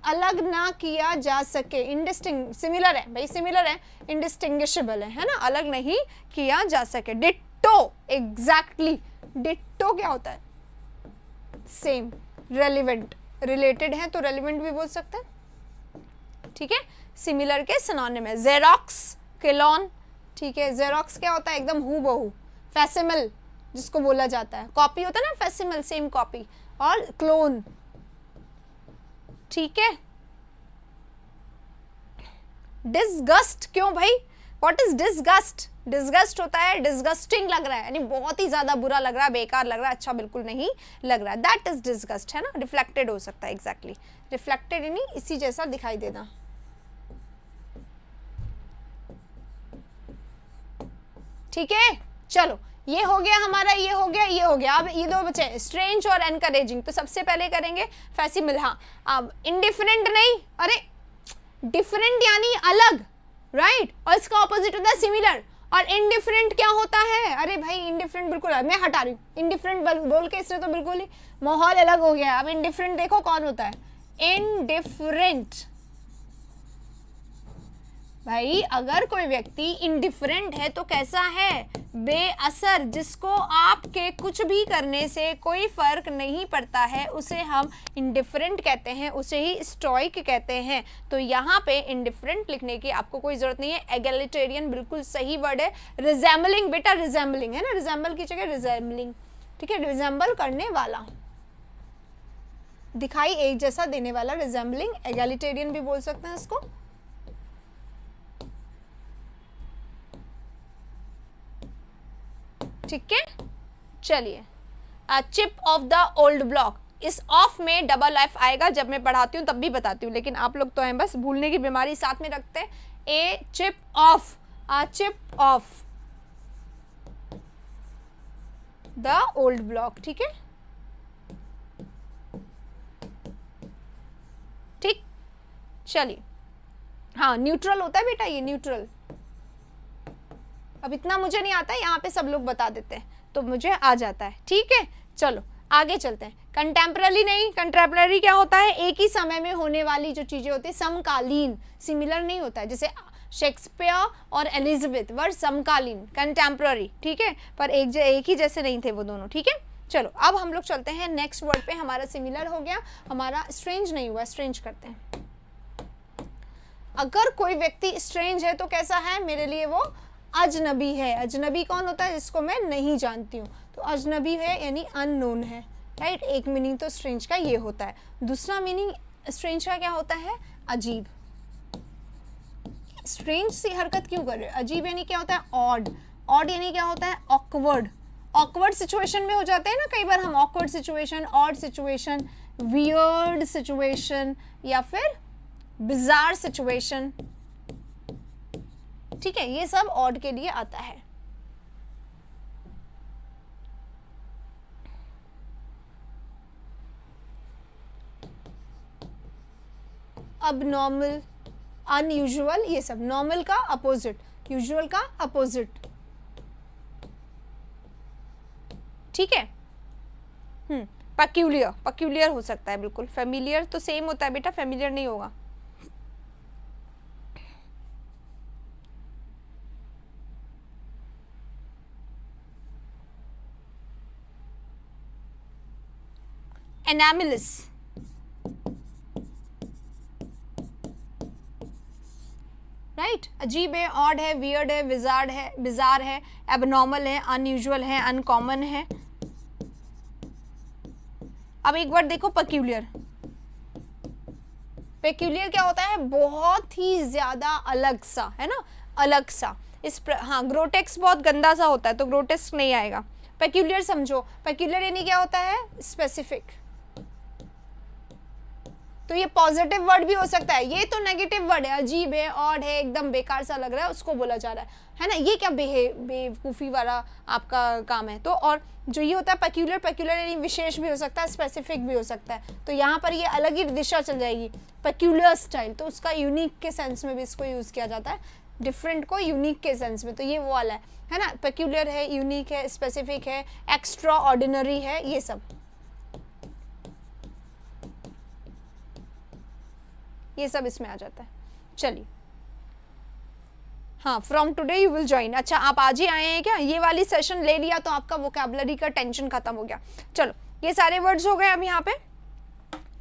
अलग ना किया जा सके। इनडिस्टिंग, सिमिलर है भाई, सिमिलर है, इनडिस्टिंग्विशेबल है ना, अलग नहीं किया जा सके। डिट्टो, एग्जैक्टली, डिट्टो क्या होता है? सेम, रेलिवेंट, रिलेटेड है तो रेलिवेंट भी बोल सकते हैं। ठीक है, सिमिलर के सिनोनिम है। जेरोक्स, किलोन। ठीक है, जेरोक्स क्या होता है? एकदम हूबहू। फैसिमल जिसको बोला जाता है, कॉपी होता है ना, फैसिमल सेम कॉपी। और क्लोन। ठीक है, डिसगस्ट क्यों भाई? What is disgust? डिसगस्ट होता है डिसगस्टिंग लग रहा है, यानी बहुत ही ज्यादा बुरा लग रहा है, बेकार लग रहा है, अच्छा बिल्कुल नहीं लग रहा है, दैट इज डिसगस्ट, है ना। रिफ्लेक्टेड हो सकता है, एग्जैक्टली, रिफ्लेक्टेड यानी इसी जैसा दिखाई देना। ठीक है, चलो ये हो गया हमारा, ये हो गया, ये हो गया। अब ये दो बचे, स्ट्रेंज और एनकरेजिंग। तो सबसे पहले करेंगे फैसिमल। हाँ, अब इंडिफरेंट नहीं, अरे डिफरेंट यानी अलग, राइट, और इसका ऑपोजिट होता है सिमिलर। और इनडिफरेंट क्या होता है? अरे भाई इनडिफरेंट बिल्कुल है, मैं हटा रही हूँ इनडिफरेंट बोल के, इससे तो बिल्कुल ही माहौल अलग हो गया। अब इनडिफरेंट देखो कौन होता है? इनडिफरेंट। भाई अगर कोई व्यक्ति इनडिफरेंट है तो कैसा है? बेअसर, जिसको आपके कुछ भी करने से कोई फर्क नहीं पड़ता है, उसे हम इनडिफरेंट कहते हैं, उसे ही स्टोइक कहते हैं। तो यहाँ पे इनडिफरेंट लिखने की आपको कोई जरूरत नहीं है। एगलिटेरियन बिल्कुल सही वर्ड है। रिजेंबलिंग, बेटा रिजेंबलिंग है ना, रिजेंबल की जगह रिजेंबलिंग। ठीक है, रिजेंबल करने वाला, दिखाई एक जैसा देने वाला, रिजेंबलिंग। एगलिटेरियन भी बोल सकते हैं इसको। ठीक है, चलिए, chip off the old block. इस ऑफ में डबल एफ आएगा, जब मैं पढ़ाती हूँ तब भी बताती हूँ, लेकिन आप लोग तो हैं बस भूलने की बीमारी, साथ में रखते हैं। A chip off, a chip of the old block। ठीक है, ठीक, चलिए। हाँ, न्यूट्रल होता है बेटा, ये न्यूट्रल। अब इतना मुझे नहीं आता है, यहाँ पे सब लोग बता देते हैं तो मुझे आ जाता है। ठीक है, चलो आगे चलते हैं। कंटेम्पररी नहीं, कंटेम्पररी क्या होता है? एक ही समय में होने वाली जो चीजें होती है, समकालीन। सिमिलर नहीं होता है, जैसे शेक्सपियर और एलिजाबेथ वर्ड समकालीन, कंटेम्पररी। ठीक है, पर एक ही जैसे नहीं थे वो दोनों। ठीक है, चलो अब हम लोग चलते हैं नेक्स्ट वर्ड पे। हमारा सिमिलर हो गया, हमारा स्ट्रेंज नहीं हुआ, स्ट्रेंज करते हैं। अगर कोई व्यक्ति स्ट्रेंज है तो कैसा है मेरे लिए? वो अजनबी है। अजनबी कौन होता है? जिसको मैं नहीं जानती हूँ, तो अजनबी है यानी अननोन है, राइट। एक मीनिंग तो स्ट्रेंज का ये होता है। दूसरा मीनिंग स्ट्रेंज का क्या होता है? अजीब। स्ट्रेंज सी हरकत क्यों कर रहे हो? अजीब यानी क्या होता है? ऑड। ऑड यानी क्या होता है? ऑकवर्ड। ऑकवर्ड सिचुएशन में हो जाते हैं ना कई बार हम, awkward situation, odd situation, weird situation या फिर बिजार सिचुएशन। ठीक है, ये सब ऑड के लिए आता है। अब नॉर्मल, अनयूजुअल, ये सब नॉर्मल का अपोजिट, यूजुअल का अपोजिट। ठीक है, पेक्यूलियर, पेक्यूलियर हो सकता है बिल्कुल। फेमिलियर तो सेम होता है बेटा, फेमिलियर नहीं होगा। एनामिलस, राइट, अजीब है, ऑड है, वियर्ड है, विजार्ड है, बिजार है, एबनॉर्मल है, अनयूजुअल है, अनकॉमन है। अब एक वर्ड देखो, पेक्यूलियर। पेक्यूलियर क्या होता है? बहुत ही ज्यादा अलग सा, है ना, अलग सा। हाँ ग्रोटेक्स बहुत गंदा सा होता है तो ग्रोटेस्क नहीं आएगा। पेक्यूलियर समझो, पेक्यूलियर यानी क्या होता है, स्पेसिफिक। तो ये पॉजिटिव वर्ड भी हो सकता है, ये तो नेगेटिव वर्ड है, अजीब है, ऑड है, एकदम बेकार सा लग रहा है, उसको बोला जा रहा है ना। ये क्या बेवकूफ़ी वाला आपका काम है। तो और जो ये होता है पेक्यूलियर, पेक्यूलियर यानी विशेष भी हो सकता है, स्पेसिफिक भी हो सकता है। तो यहाँ पर ये अलग ही दिशा चल जाएगी, पेक्यूलियर स्टाइल, तो उसका यूनिक के सेंस में भी इसको यूज़ किया जाता है, डिफरेंट को यूनिक के सेंस में। तो ये वो वाला है ना, पेक्यूलियर है, यूनिक है, स्पेसिफिक है, एक्स्ट्रा ऑर्डिनरी है, ये सब, ये सब इसमें आ जाता है। चलिए, हाँ, from today you will join. अच्छा, आप आज ही आए हैं क्या? ये वाली सेशन ले लिया तो आपका वोकैबुलरी का टेंशन खत्म हो गया। चलो, ये सारे वर्ड्स हो गए। अब यहाँ पे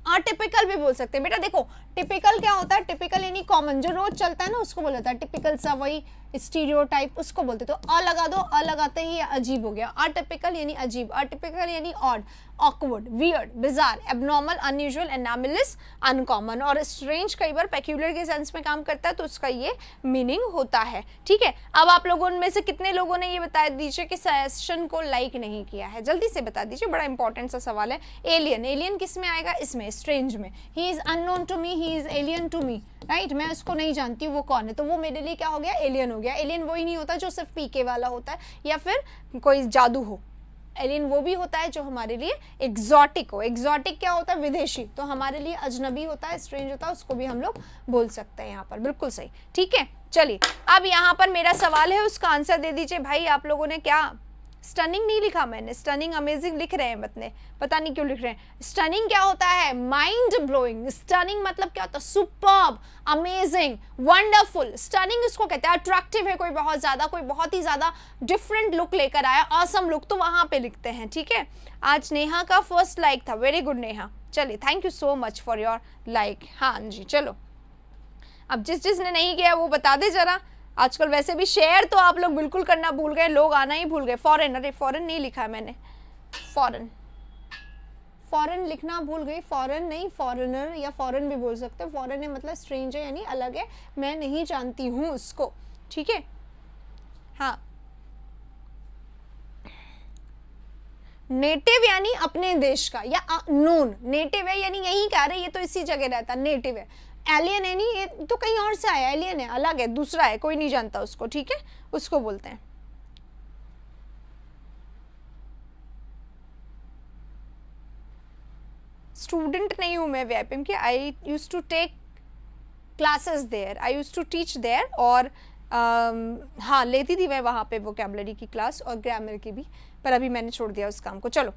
अटिपिकल भी बोल सकते हैं बेटा। देखो, टिपिकल क्या होता है? टिपिकल यानी कॉमन, जो रोज चलता है ना, उसको बोला जाता है टिपिकल सा, वही स्टीरियोटाइप, उसको बोलते। तो अ लगा दो, अ लगाते ही अजीब हो गया। अटिपिकल यानी अजीब, अटिपिकल यानी odd, awkward, weird, bizarre, abnormal, unusual, anomalous, uncommon. और स्ट्रेंज कई बार पेक्यूलियर के सेंस में काम करता है, तो उसका ये मीनिंग होता है। ठीक है, अब आप लोगों में से कितने लोगों ने ये बता दीजिए कि सेशन को लाइक नहीं किया है? जल्दी से बता दीजिए, बड़ा इंपॉर्टेंट सा सवाल है। एलियन, एलियन किस में आएगा? इसमें, स्ट्रेंज में। He is unknown to me, he is alien to me, right? मैं उसको नहीं जानती हूँ वो कौन है, तो वो मेरे लिए क्या हो गया? एलियन हो गया। एलियन वही नहीं होता जो सिर्फ पीके वाला होता है या फिर कोई जादू हो। एलियन वो भी होता है जो हमारे लिए एग्जॉटिक हो। एग्जॉटिक क्या होता है? विदेशी। तो हमारे लिए अजनबी होता है, स्ट्रेंज होता है, उसको भी हम लोग बोल सकते हैं यहाँ पर। बिल्कुल सही, ठीक है। चलिए, अब यहाँ पर मेरा सवाल है, उसका आंसर दे दीजिए भाई। आप लोगों ने क्या स्टनिंग नहीं लिखा? मैंने स्टनिंग अमेजिंग लिख रहे हैं, बतने पता नहीं क्यों लिख रहे हैं। स्टनिंग क्या होता है? Mind blowing. स्टनिंग मतलब क्या होता है? Superb, amazing, wonderful. स्टनिंग इसको कहते हैं। अट्रैक्टिव है कोई बहुत ज्यादा, कोई बहुत ही ज्यादा डिफरेंट लुक लेकर आया, ऑसम लुक, तो वहां पे लिखते हैं। ठीक है, आज नेहा का फर्स्ट लाइक था, वेरी गुड नेहा। चलिए, thank you so much for your like. हाँ जी, चलो, अब जिसने नहीं किया वो बता दे जरा। आजकल वैसे भी शेयर तो आप लोग बिल्कुल करना भूल गए, लोग आना ही भूल गए। फॉरेन, अरे फॉरेन नहीं लिखा है मैंने, फॉरेन, फॉरेन लिखना भूल गई। फॉरेन नहीं, फॉरेनर या फॉरेन भी बोल सकते हो। फॉरेन है मतलब स्ट्रेंज है, यानी अलग है, मैं नहीं जानती हूँ उसको। ठीक है, हाँ। नेटिव यानी अपने देश का, या नोन। नेटिव है यानी यहीं का, अरे ये तो इसी जगह रहता, नेटिव है। एलियन है नहीं, ये तो कहीं और से आया, एलियन है, अलग है, दूसरा है, कोई नहीं जानता उसको। ठीक है, उसको बोलते हैं। स्टूडेंट नहीं हूं मैं व्यापम के, I use to take classes there, I use to teach there, और हाँ लेती थी मैं वहाँ पे वोकैबुलरी की क्लास और ग्रामर की भी, पर अभी मैंने छोड़ दिया उस काम को। चलो,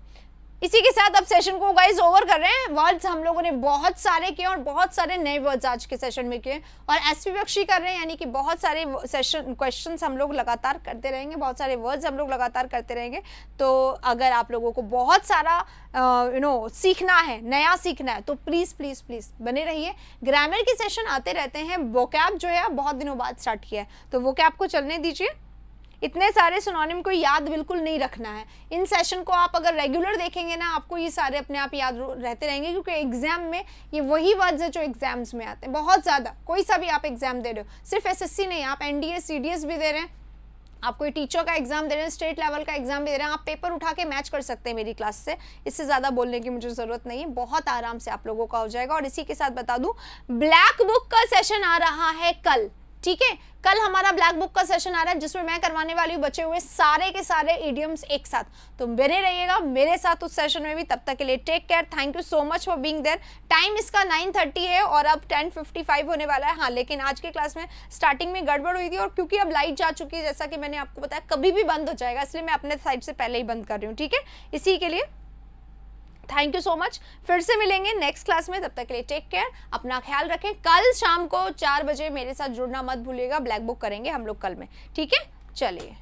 इसी के साथ अब सेशन को गाइस ओवर कर रहे हैं। वर्ड्स हम लोगों ने बहुत सारे किए और बहुत सारे नए वर्ड्स आज के सेशन में किए, और एसपी बख्शी कर रहे हैं, यानी कि बहुत सारे सेशन क्वेश्चंस हम लोग लगातार करते रहेंगे, बहुत सारे वर्ड्स हम लोग लगातार करते रहेंगे। तो अगर आप लोगों को बहुत सारा सीखना है, नया सीखना है, तो प्लीज़ प्लीज़ प्लीज़ बने रहिए। ग्रामर के सेशन आते रहते हैं। वोकैब जो है बहुत दिनों बाद स्टार्ट किया है, तो वोकैब को चलने दीजिए। इतने सारे सिनोनिम को याद बिल्कुल नहीं रखना है। इन सेशन को आप अगर रेगुलर देखेंगे ना, आपको ये सारे अपने आप याद रहते रहेंगे, क्योंकि एग्जाम में ये वही वर्ड्स है जो एग्जाम्स में आते हैं बहुत ज़्यादा। कोई सा भी आप एग्जाम दे रहे हो, सिर्फ एसएससी नहीं, आप एनडीए सीडीएस भी दे रहे हैं, आप कोई टीचर का एग्जाम दे रहे हैं, स्टेट लेवल का एग्जाम भी दे रहे हैं, आप पेपर उठा के मैच कर सकते हैं मेरी क्लास से। इससे ज़्यादा बोलने की मुझे ज़रूरत नहीं है, बहुत आराम से आप लोगों का हो जाएगा। और इसी के साथ बता दूं, ब्लैक बुक का सेशन आ रहा है कल। ठीक है, कल हमारा ब्लैक बुक का सेशन आ रहा है, जिसमें मैं करवाने वाली हूँ बचे हुए सारे के सारे इडियम्स एक साथ। तो बने रहिएगा मेरे साथ उस सेशन में भी। तब तक के लिए take care, thank you so much for being there. Time इसका 9:30 है और अब 10:55 होने वाला है। हाँ, लेकिन आज की क्लास में स्टार्टिंग में गड़बड़ हुई थी, और क्योंकि अब लाइट जा चुकी है, जैसा कि मैंने आपको बताया, कभी भी बंद हो जाएगा, इसलिए मैं अपने साइड से पहले ही बंद कर रही हूँ। ठीक है, इसी के लिए थैंक यू सो मच। फिर से मिलेंगे नेक्स्ट क्लास में, तब तक के लिए टेक केयर, अपना ख्याल रखें। कल शाम को 4 बजे मेरे साथ जुड़ना मत भूलिएगा, ब्लैक बुक करेंगे हम लोग कल में। ठीक है, चलिए।